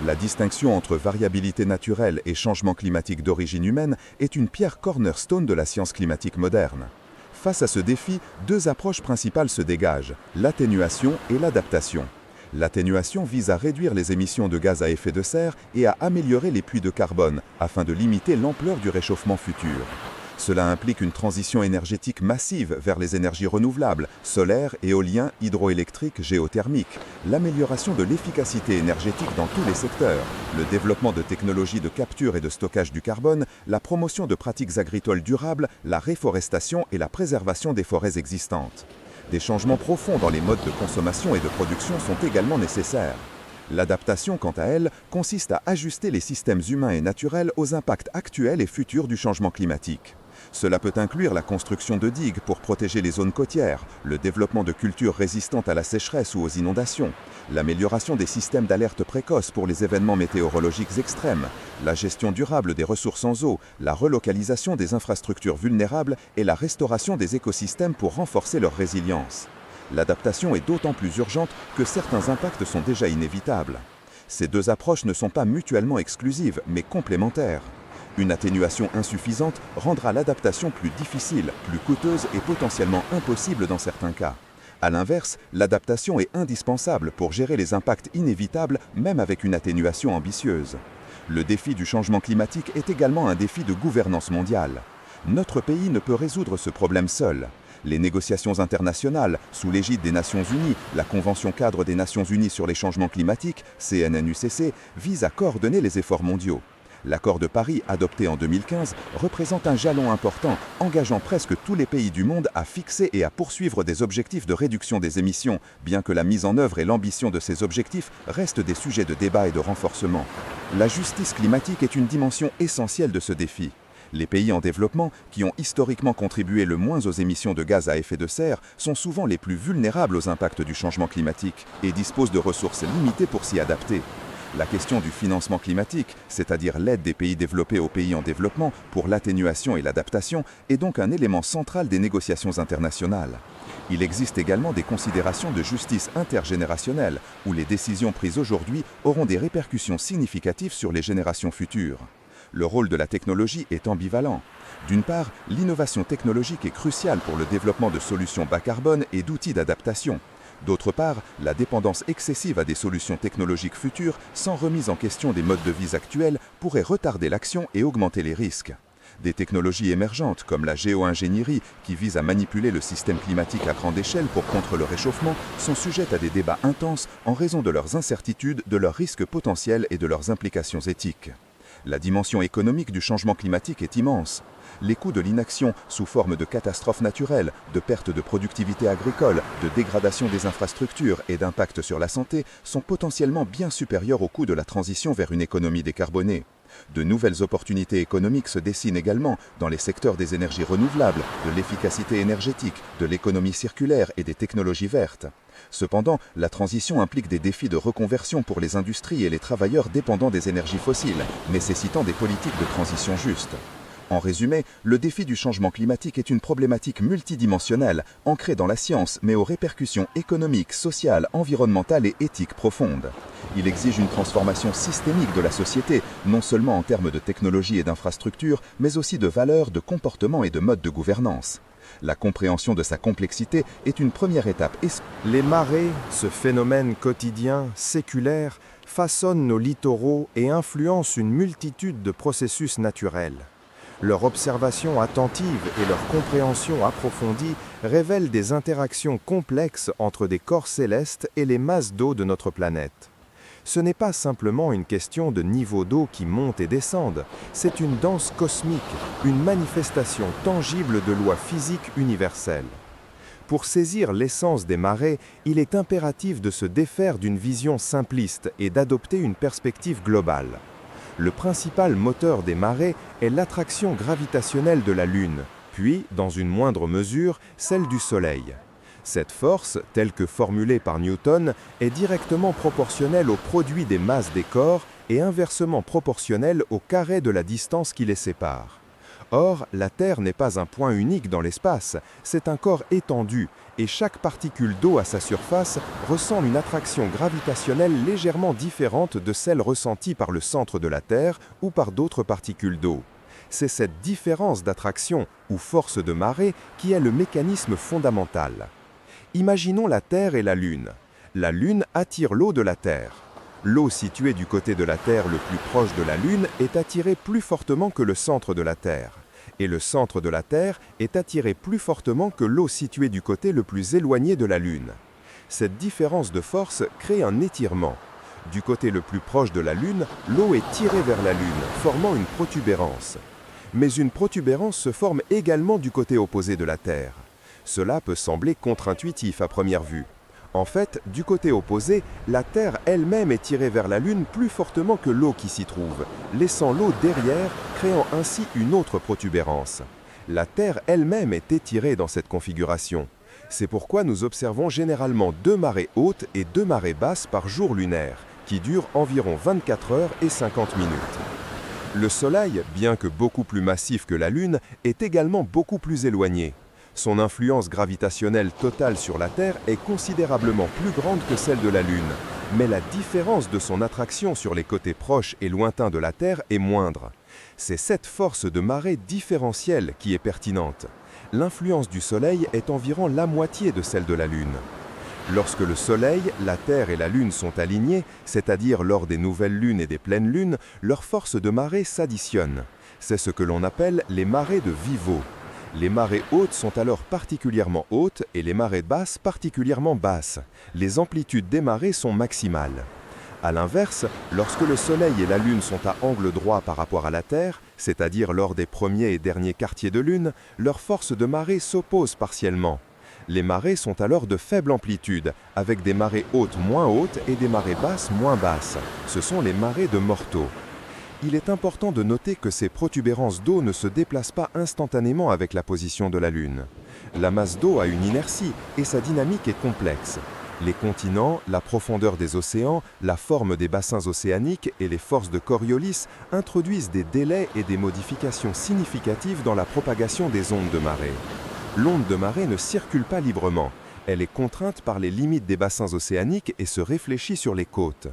La distinction entre variabilité naturelle et changement climatique d'origine humaine est une pierre cornerstone de la science climatique moderne. Face à ce défi, deux approches principales se dégagent, l'atténuation et l'adaptation. L'atténuation vise à réduire les émissions de gaz à effet de serre et à améliorer les puits de carbone afin de limiter l'ampleur du réchauffement futur. Cela implique une transition énergétique massive vers les énergies renouvelables, solaires, éoliens, hydroélectriques, géothermiques, l'amélioration de l'efficacité énergétique dans tous les secteurs, le développement de technologies de capture et de stockage du carbone, la promotion de pratiques agricoles durables, la réforestation et la préservation des forêts existantes. Des changements profonds dans les modes de consommation et de production sont également nécessaires. L'adaptation, quant à elle, consiste à ajuster les systèmes humains et naturels aux impacts actuels et futurs du changement climatique. Cela peut inclure la construction de digues pour protéger les zones côtières, le développement de cultures résistantes à la sécheresse ou aux inondations, l'amélioration des systèmes d'alerte précoce pour les événements météorologiques extrêmes, la gestion durable des ressources en eau, la relocalisation des infrastructures vulnérables et la restauration des écosystèmes pour renforcer leur résilience. L'adaptation est d'autant plus urgente que certains impacts sont déjà inévitables. Ces deux approches ne sont pas mutuellement exclusives, mais complémentaires. Une atténuation insuffisante rendra l'adaptation plus difficile, plus coûteuse et potentiellement impossible dans certains cas. A l'inverse, l'adaptation est indispensable pour gérer les impacts inévitables, même avec une atténuation ambitieuse. Le défi du changement climatique est également un défi de gouvernance mondiale. Notre pays ne peut résoudre ce problème seul. Les négociations internationales, sous l'égide des Nations Unies, la Convention cadre des Nations Unies sur les changements climatiques, CNNUCC, visent à coordonner les efforts mondiaux. L'accord de Paris, adopté en 2015, représente un jalon important, engageant presque tous les pays du monde à fixer et à poursuivre des objectifs de réduction des émissions, bien que la mise en œuvre et l'ambition de ces objectifs restent des sujets de débat et de renforcement. La justice climatique est une dimension essentielle de ce défi. Les pays en développement, qui ont historiquement contribué le moins aux émissions de gaz à effet de serre, sont souvent les plus vulnérables aux impacts du changement climatique et disposent de ressources limitées pour s'y adapter. La question du financement climatique, c'est-à-dire l'aide des pays développés aux pays en développement pour l'atténuation et l'adaptation, est donc un élément central des négociations internationales. Il existe également des considérations de justice intergénérationnelle, où les décisions prises aujourd'hui auront des répercussions significatives sur les générations futures. Le rôle de la technologie est ambivalent. D'une part, l'innovation technologique est cruciale pour le développement de solutions bas carbone et d'outils d'adaptation. D'autre part, la dépendance excessive à des solutions technologiques futures, sans remise en question des modes de vie actuels, pourrait retarder l'action et augmenter les risques. Des technologies émergentes, comme la géo-ingénierie, qui vise à manipuler le système climatique à grande échelle pour contrer le réchauffement, sont sujettes à des débats intenses en raison de leurs incertitudes, de leurs risques potentiels et de leurs implications éthiques. La dimension économique du changement climatique est immense. Les coûts de l'inaction, sous forme de catastrophes naturelles, de perte de productivité agricole, de dégradation des infrastructures et d'impact sur la santé, sont potentiellement bien supérieurs aux coûts de la transition vers une économie décarbonée. De nouvelles opportunités économiques se dessinent également dans les secteurs des énergies renouvelables, de l'efficacité énergétique, de l'économie circulaire et des technologies vertes. Cependant, la transition implique des défis de reconversion pour les industries et les travailleurs dépendants des énergies fossiles, nécessitant des politiques de transition justes. En résumé, le défi du changement climatique est une problématique multidimensionnelle, ancrée dans la science, mais aux répercussions économiques, sociales, environnementales et éthiques profondes. Il exige une transformation systémique de la société, non seulement en termes de technologie et d'infrastructures, mais aussi de valeurs, de comportements et de modes de gouvernance. La compréhension de sa complexité est une première étape.
Les marées, ce phénomène quotidien, séculaire, façonnent nos littoraux et influencent une multitude de processus naturels. Leur observation attentive et leur compréhension approfondie révèlent des interactions complexes entre des corps célestes et les masses d'eau de notre planète. Ce n'est pas simplement une question de niveau d'eau qui monte et descende, c'est une danse cosmique, une manifestation tangible de lois physiques universelles. Pour saisir l'essence des marées, il est impératif de se défaire d'une vision simpliste et d'adopter une perspective globale. Le principal moteur des marées est l'attraction gravitationnelle de la Lune, puis, dans une moindre mesure, celle du Soleil. Cette force, telle que formulée par Newton, est directement proportionnelle au produit des masses des corps et inversement proportionnelle au carré de la distance qui les sépare. Or, la Terre n'est pas un point unique dans l'espace, c'est un corps étendu, et chaque particule d'eau à sa surface ressent une attraction gravitationnelle légèrement différente de celle ressentie par le centre de la Terre ou par d'autres particules d'eau. C'est cette différence d'attraction, ou force de marée, qui est le mécanisme fondamental. Imaginons la Terre et la Lune. La Lune attire l'eau de la Terre. L'eau située du côté de la Terre le plus proche de la Lune est attirée plus fortement que le centre de la Terre. Et le centre de la Terre est attiré plus fortement que l'eau située du côté le plus éloigné de la Lune. Cette différence de force crée un étirement. Du côté le plus proche de la Lune, l'eau est tirée vers la Lune, formant une protubérance. Mais une protubérance se forme également du côté opposé de la Terre. Cela peut sembler contre-intuitif à première vue. En fait, du côté opposé, la Terre elle-même est tirée vers la Lune plus fortement que l'eau qui s'y trouve, laissant l'eau derrière, créant ainsi une autre protubérance. La Terre elle-même est étirée dans cette configuration. C'est pourquoi nous observons généralement 2 marées hautes et 2 marées basses par jour lunaire, qui durent environ 24 heures et 50 minutes. Le Soleil, bien que beaucoup plus massif que la Lune, est également beaucoup plus éloigné.
Son influence gravitationnelle totale sur la Terre est considérablement plus grande que celle de la Lune, mais la différence de son attraction sur les côtés proches et lointains de la Terre est moindre. C'est cette force de marée différentielle qui est pertinente. L'influence du Soleil est environ la moitié de celle de la Lune. Lorsque le Soleil, la Terre et la Lune sont alignés, c'est-à-dire lors des nouvelles lunes et des pleines lunes, leurs forces de marée s'additionnent. C'est ce que l'on appelle les marées de Viveau. Les marées hautes sont alors particulièrement hautes et les marées basses particulièrement basses. Les amplitudes des marées sont maximales. A l'inverse, lorsque le Soleil et la Lune sont à angle droit par rapport à la Terre, c'est-à-dire lors des premiers et derniers quartiers de Lune, leurs forces de marée s'opposent partiellement. Les marées sont alors de faible amplitude, avec des marées hautes moins hautes et des marées basses moins basses. Ce sont les marées de Morteau. Il est important de noter que ces protubérances d'eau ne se déplacent pas instantanément avec la position de la Lune. La masse d'eau a une inertie et sa dynamique est complexe. Les continents, la profondeur des océans, la forme des bassins océaniques et les forces de Coriolis introduisent des délais et des modifications significatives dans la propagation des ondes de marée. L'onde de marée ne circule pas librement. Elle est contrainte par les limites des bassins océaniques et se réfléchit sur les côtes.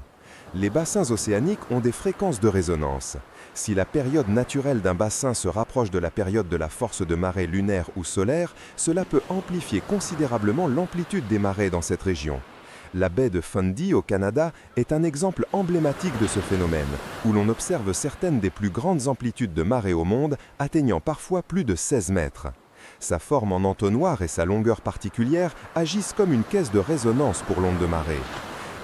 Les bassins océaniques ont des fréquences de résonance. Si la période naturelle d'un bassin se rapproche de la période de la force de marée lunaire ou solaire, cela peut amplifier considérablement l'amplitude des marées dans cette région. La baie de Fundy au Canada est un exemple emblématique de ce phénomène, où l'on observe certaines des plus grandes amplitudes de marée au monde, atteignant parfois plus de 16 mètres. Sa forme en entonnoir et sa longueur particulière agissent comme une caisse de résonance pour l'onde de marée.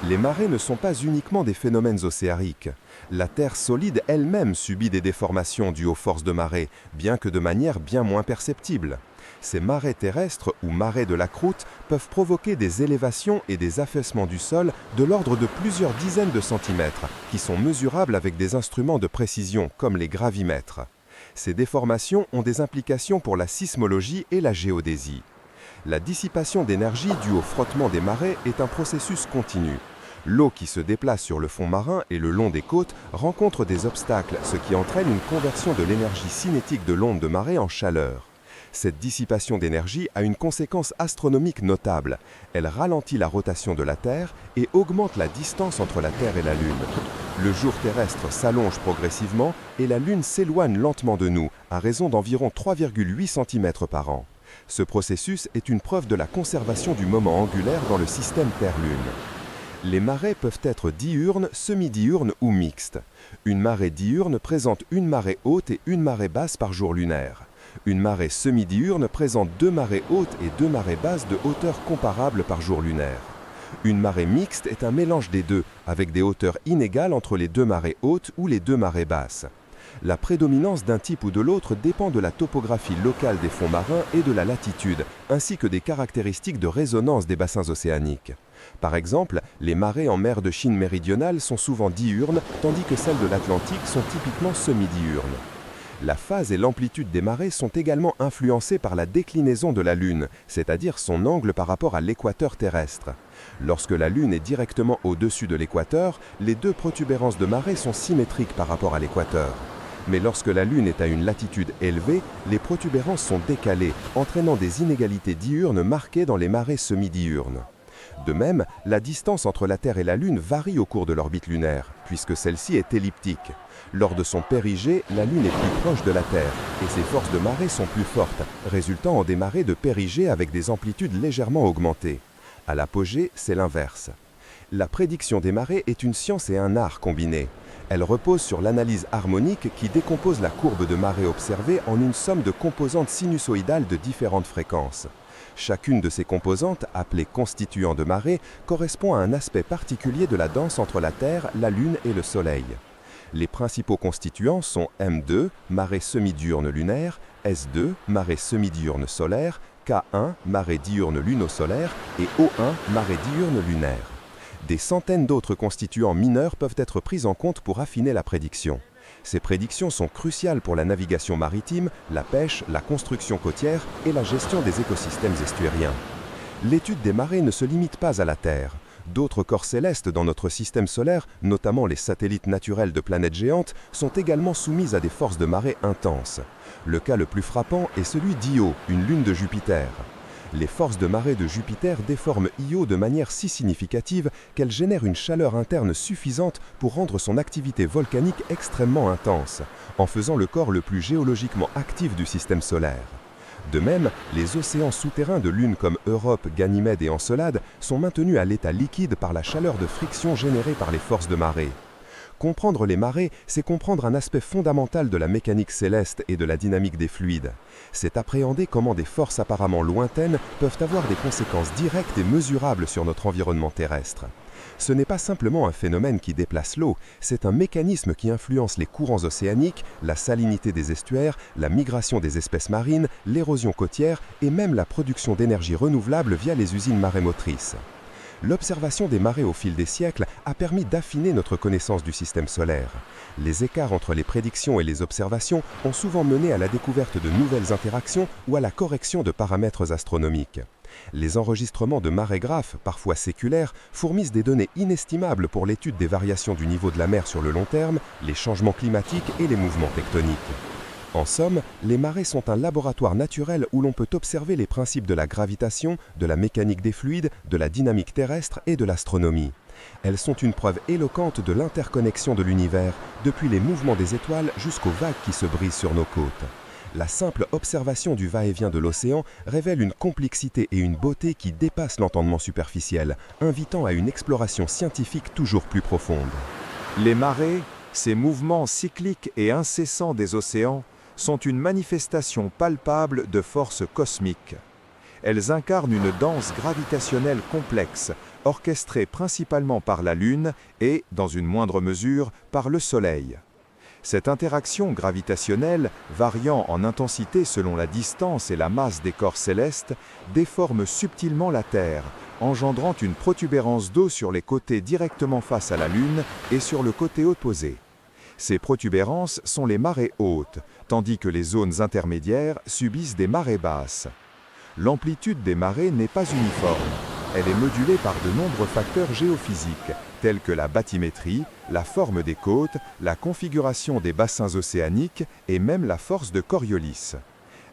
Les marées ne sont pas uniquement des phénomènes océariques. La Terre solide elle-même subit des déformations dues aux forces de marée, bien que de manière bien moins perceptible. Ces marées terrestres ou marées de la croûte peuvent provoquer des élévations et des affaissements du sol de l'ordre de plusieurs dizaines de centimètres, qui sont mesurables avec des instruments de précision comme les gravimètres. Ces déformations ont des implications pour la sismologie et la géodésie. La dissipation d'énergie due au frottement des marées est un processus continu. L'eau qui se déplace sur le fond marin et le long des côtes rencontre des obstacles, ce qui entraîne une conversion de l'énergie cinétique de l'onde de marée en chaleur. Cette dissipation d'énergie a une conséquence astronomique notable. Elle ralentit la rotation de la Terre et augmente la distance entre la Terre et la Lune. Le jour terrestre s'allonge progressivement et la Lune s'éloigne lentement de nous, à raison d'environ 3,8 cm par an. Ce processus est une preuve de la conservation du moment angulaire dans le système Terre-Lune. Les marées peuvent être diurnes, semi-diurnes ou mixtes. Une marée diurne présente une marée haute et une marée basse par jour lunaire. Une marée semi-diurne présente 2 marées hautes et 2 marées basses de hauteur comparable par jour lunaire. Une marée mixte est un mélange des deux, avec des hauteurs inégales entre les 2 marées hautes ou les 2 marées basses. La prédominance d'un type ou de l'autre dépend de la topographie locale des fonds marins et de la latitude, ainsi que des caractéristiques de résonance des bassins océaniques. Par exemple, les marées en mer de Chine méridionale sont souvent diurnes, tandis que celles de l'Atlantique sont typiquement semi-diurnes. La phase et l'amplitude des marées sont également influencées par la déclinaison de la Lune, c'est-à-dire son angle par rapport à l'équateur terrestre. Lorsque la Lune est directement au-dessus de l'équateur, les 2 protubérances de marée sont symétriques par rapport à l'équateur. Mais lorsque la Lune est à une latitude élevée, les protubérances sont décalées, entraînant des inégalités diurnes marquées dans les marées semi-diurnes. De même, la distance entre la Terre et la Lune varie au cours de l'orbite lunaire, puisque celle-ci est elliptique. Lors de son périgée, la Lune est plus proche de la Terre, et ses forces de marée sont plus fortes, résultant en des marées de périgée avec des amplitudes légèrement augmentées. À l'apogée, c'est l'inverse. La prédiction des marées est une science et un art combinés. Elle repose sur l'analyse harmonique qui décompose la courbe de marée observée en une somme de composantes sinusoïdales de différentes fréquences. Chacune de ces composantes, appelées constituants de marée, correspond à un aspect particulier de la danse entre la Terre, la Lune et le Soleil. Les principaux constituants sont M2, marée semi-diurne lunaire, S2, marée semi-diurne solaire, K1, marée diurne luno-solaire et O1, marée diurne lunaire. Des centaines d'autres constituants mineurs peuvent être pris en compte pour affiner la prédiction. Ces prédictions sont cruciales pour la navigation maritime, la pêche, la construction côtière et la gestion des écosystèmes estuariens. L'étude des marées ne se limite pas à la Terre. D'autres corps célestes dans notre système solaire, notamment les satellites naturels de planètes géantes, sont également soumis à des forces de marée intenses. Le cas le plus frappant est celui d'Io, une lune de Jupiter. Les forces de marée de Jupiter déforment Io de manière si significative qu'elle génère une chaleur interne suffisante pour rendre son activité volcanique extrêmement intense, en faisant le corps le plus géologiquement actif du système solaire. De même, les océans souterrains de lunes comme Europe, Ganymède et Encelade sont maintenus à l'état liquide par la chaleur de friction générée par les forces de marée. Comprendre les marées, c'est comprendre un aspect fondamental de la mécanique céleste et de la dynamique des fluides. C'est appréhender comment des forces apparemment lointaines peuvent avoir des conséquences directes et mesurables sur notre environnement terrestre. Ce n'est pas simplement un phénomène qui déplace l'eau, c'est un mécanisme qui influence les courants océaniques, la salinité des estuaires, la migration des espèces marines, l'érosion côtière et même la production d'énergie renouvelable via les usines marémotrices. L'observation des marées au fil des siècles a permis d'affiner notre connaissance du système solaire. Les écarts entre les prédictions et les observations ont souvent mené à la découverte de nouvelles interactions ou à la correction de paramètres astronomiques. Les enregistrements de marégraphes, parfois séculaires, fournissent des données inestimables pour l'étude des variations du niveau de la mer sur le long terme, les changements climatiques et les mouvements tectoniques. En somme, les marées sont un laboratoire naturel où l'on peut observer les principes de la gravitation, de la mécanique des fluides, de la dynamique terrestre et de l'astronomie. Elles sont une preuve éloquente de l'interconnexion de l'univers, depuis les mouvements des étoiles jusqu'aux vagues qui se brisent sur nos côtes. La simple observation du va-et-vient de l'océan révèle une complexité et une beauté qui dépassent l'entendement superficiel, invitant à une exploration scientifique toujours plus profonde.
Les marées, ces mouvements cycliques et incessants des océans, sont une manifestation palpable de forces cosmiques. Elles incarnent une danse gravitationnelle complexe, orchestrée principalement par la Lune et, dans une moindre mesure, par le Soleil. Cette interaction gravitationnelle, variant en intensité selon la distance et la masse des corps célestes, déforme subtilement la Terre, engendrant une protubérance d'eau sur les côtés directement face à la Lune et sur le côté opposé. Ces protubérances sont les marées hautes, tandis que les zones intermédiaires subissent des marées basses. L'amplitude des marées n'est pas uniforme. Elle est modulée par de nombreux facteurs géophysiques, tels que la bathymétrie, la forme des côtes, la configuration des bassins océaniques et même la force de Coriolis.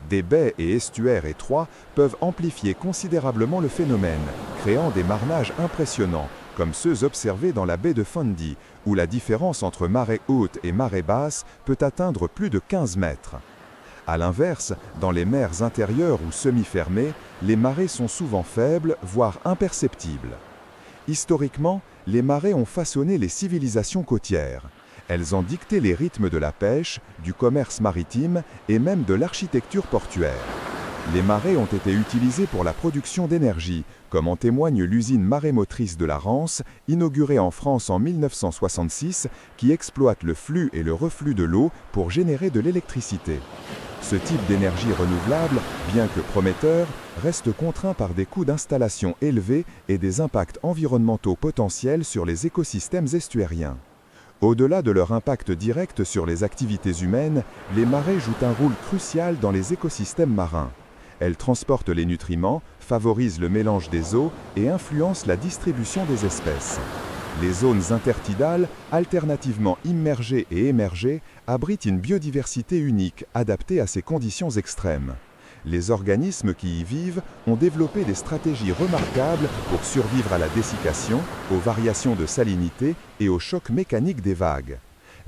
Des baies et estuaires étroits peuvent amplifier considérablement le phénomène, créant des marnages impressionnants, comme ceux observés dans la baie de Fundy, où la différence entre marée haute et marée basse peut atteindre plus de 15 mètres. A l'inverse, dans les mers intérieures ou semi-fermées, les marées sont souvent faibles, voire imperceptibles. Historiquement, les marées ont façonné les civilisations côtières. Elles ont dicté les rythmes de la pêche, du commerce maritime et même de l'architecture portuaire. Les marées ont été utilisées pour la production d'énergie, comme en témoigne l'usine marémotrice de la Rance, inaugurée en France en 1966, qui exploite le flux et le reflux de l'eau pour générer de l'électricité. Ce type d'énergie renouvelable, bien que prometteur, reste contraint par des coûts d'installation élevés et des impacts environnementaux potentiels sur les écosystèmes estuairiens. Au-delà de leur impact direct sur les activités humaines, les marées jouent un rôle crucial dans les écosystèmes marins. Elles transportent les nutriments, favorisent le mélange des eaux et influencent la distribution des espèces. Les zones intertidales, alternativement immergées et émergées, abritent une biodiversité unique adaptée à ces conditions extrêmes. Les organismes qui y vivent ont développé des stratégies remarquables pour survivre à la dessiccation, aux variations de salinité et aux chocs mécaniques des vagues.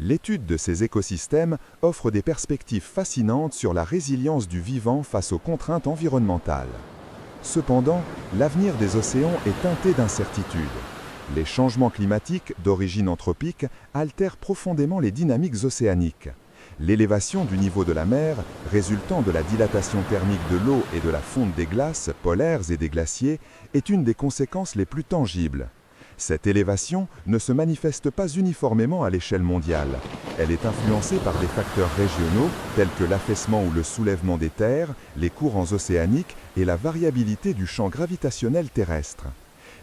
L'étude de ces écosystèmes offre des perspectives fascinantes sur la résilience du vivant face aux contraintes environnementales. Cependant, l'avenir des océans est teinté d'incertitudes. Les changements climatiques d'origine anthropique altèrent profondément les dynamiques océaniques. L'élévation du niveau de la mer, résultant de la dilatation thermique de l'eau et de la fonte des glaces polaires et des glaciers, est une des conséquences les plus tangibles. Cette élévation ne se manifeste pas uniformément à l'échelle mondiale. Elle est influencée par des facteurs régionaux tels que l'affaissement ou le soulèvement des terres, les courants océaniques et la variabilité du champ gravitationnel terrestre.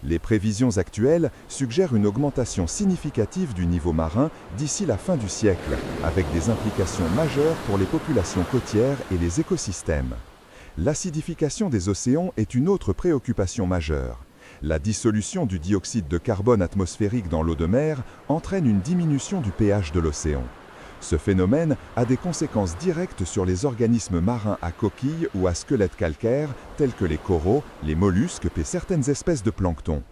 Les prévisions actuelles suggèrent une augmentation significative du niveau marin d'ici la fin du siècle, avec des implications majeures pour les populations côtières et les écosystèmes. L'acidification des océans est une autre préoccupation majeure.
La dissolution du dioxyde de carbone atmosphérique dans l'eau de mer entraîne une diminution du pH de l'océan. Ce phénomène a des conséquences directes sur les organismes marins à coquilles ou à squelettes calcaires, tels que les coraux, les mollusques et certaines espèces de plancton.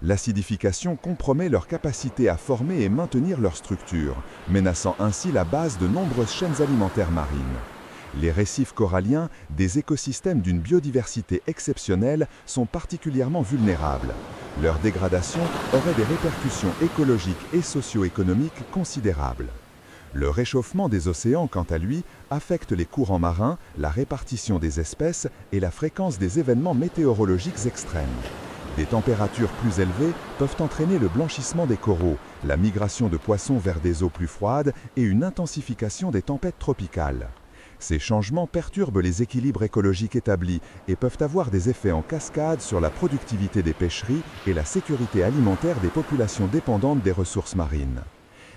L'acidification compromet leur capacité à former et maintenir leur structure, menaçant ainsi la base de nombreuses chaînes alimentaires marines. Les récifs coralliens, des écosystèmes d'une biodiversité exceptionnelle, sont particulièrement vulnérables. Leur dégradation aurait des répercussions écologiques et socio-économiques considérables. Le réchauffement des océans, quant à lui, affecte les courants marins, la répartition des espèces et la fréquence des événements météorologiques extrêmes. Des températures plus élevées peuvent entraîner le blanchissement des coraux, la migration de poissons vers des eaux plus froides et une intensification des tempêtes tropicales. Ces changements perturbent les équilibres écologiques établis et peuvent avoir des effets en cascade sur la productivité des pêcheries et la sécurité alimentaire des populations dépendantes des ressources marines.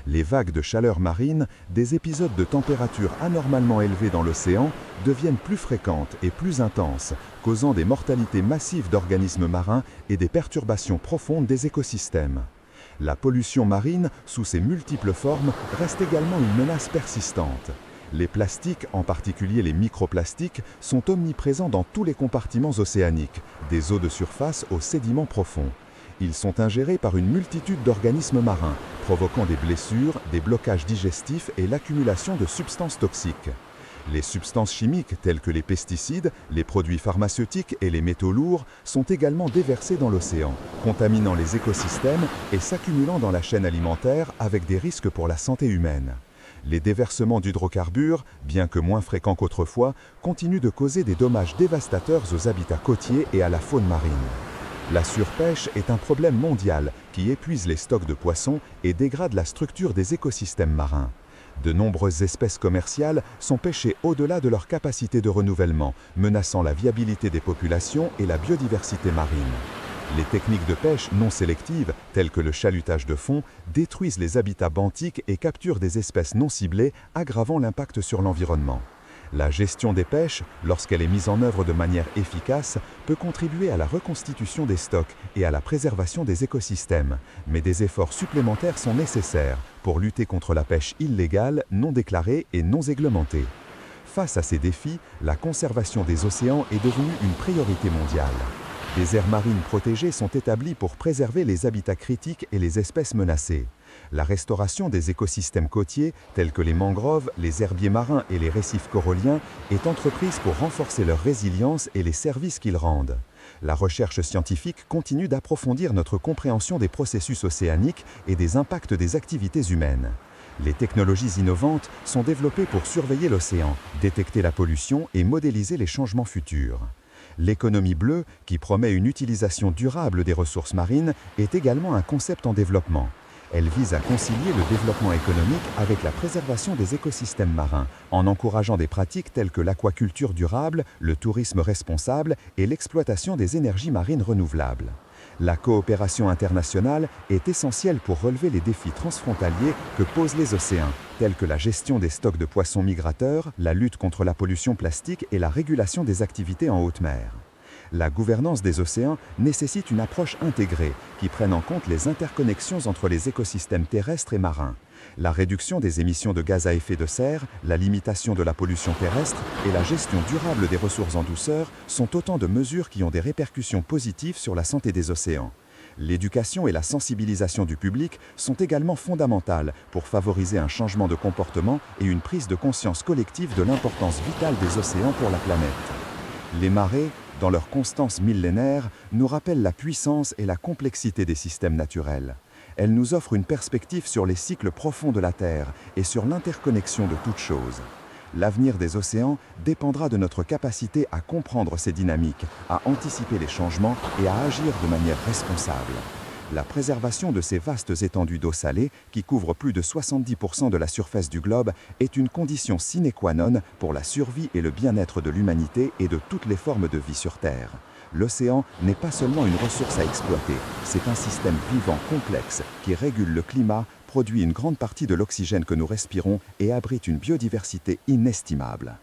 Les vagues de chaleur marine, des épisodes de température anormalement élevées dans l'océan, deviennent plus fréquentes et plus intenses, causant des mortalités massives d'organismes marins et des perturbations profondes des écosystèmes. La pollution marine, sous ses multiples formes, reste également une menace persistante. Les plastiques, en particulier les microplastiques, sont omniprésents dans tous les compartiments océaniques, des eaux de surface aux sédiments profonds. Ils sont ingérés par une multitude d'organismes marins, provoquant des blessures, des blocages digestifs et l'accumulation de substances toxiques. Les substances chimiques telles que les pesticides, les produits pharmaceutiques et les métaux lourds sont également déversés dans l'océan, contaminant les écosystèmes et s'accumulant dans la chaîne alimentaire avec des risques pour la santé humaine. Les déversements d'hydrocarbures, bien que moins fréquents qu'autrefois, continuent de causer des dommages dévastateurs aux habitats côtiers et à la faune marine. La surpêche est un problème mondial qui épuise les stocks de poissons et dégrade la structure des écosystèmes marins. De nombreuses espèces commerciales sont pêchées au-delà de leur capacité de renouvellement, menaçant la viabilité des populations et la biodiversité marine. Les techniques de pêche non sélectives, telles que le chalutage de fond, détruisent les habitats benthiques et capturent des espèces non ciblées, aggravant l'impact sur l'environnement. La gestion des pêches, lorsqu'elle est mise en œuvre de manière efficace, peut contribuer à la reconstitution des stocks et à la préservation des écosystèmes. Mais des efforts supplémentaires sont nécessaires pour lutter contre la pêche illégale, non déclarée et non réglementée. Face à ces défis, la conservation des océans est devenue une priorité mondiale. Des aires marines protégées sont établies pour préserver les habitats critiques et les espèces menacées. La restauration des écosystèmes côtiers, tels que les mangroves, les herbiers marins et les récifs coralliens, est entreprise pour renforcer leur résilience et les services qu'ils rendent. La recherche scientifique continue d'approfondir notre compréhension des processus océaniques et des impacts des activités humaines. Les technologies innovantes sont développées pour surveiller l'océan, détecter la pollution et modéliser les changements futurs. L'économie bleue, qui promet une utilisation durable des ressources marines, est également un concept en développement. Elle vise à concilier le développement économique avec la préservation des écosystèmes marins, en encourageant des pratiques telles que l'aquaculture durable, le tourisme responsable et l'exploitation des énergies marines renouvelables. La coopération internationale est essentielle pour relever les défis transfrontaliers que posent les océans, tels que la gestion des stocks de poissons migrateurs, la lutte contre la pollution plastique et la régulation des activités en haute mer. La gouvernance des océans nécessite une approche intégrée qui prenne en compte les interconnexions entre les écosystèmes terrestres et marins. La réduction des émissions de gaz à effet de serre, la limitation de la pollution terrestre et la gestion durable des ressources en douceur sont autant de mesures qui ont des répercussions positives sur la santé des océans. L'éducation et la sensibilisation du public sont également fondamentales pour favoriser un changement de comportement et une prise de conscience collective de l'importance vitale des océans pour la planète. Les marées, dans leur constance millénaire, nous rappellent la puissance et la complexité des systèmes naturels. Elles nous offrent une perspective sur les cycles profonds de la Terre et sur l'interconnexion de toutes choses. L'avenir des océans dépendra de notre capacité à comprendre ces dynamiques, à anticiper les changements et à agir de manière responsable. La préservation de ces vastes étendues d'eau salée, qui couvrent plus de 70% de la surface du globe, est une condition sine qua non pour la survie et le bien-être de l'humanité et de toutes les formes de vie sur Terre. L'océan n'est pas seulement une ressource à exploiter, c'est un système vivant complexe qui régule le climat, produit une grande partie de l'oxygène que nous respirons et abrite une biodiversité inestimable.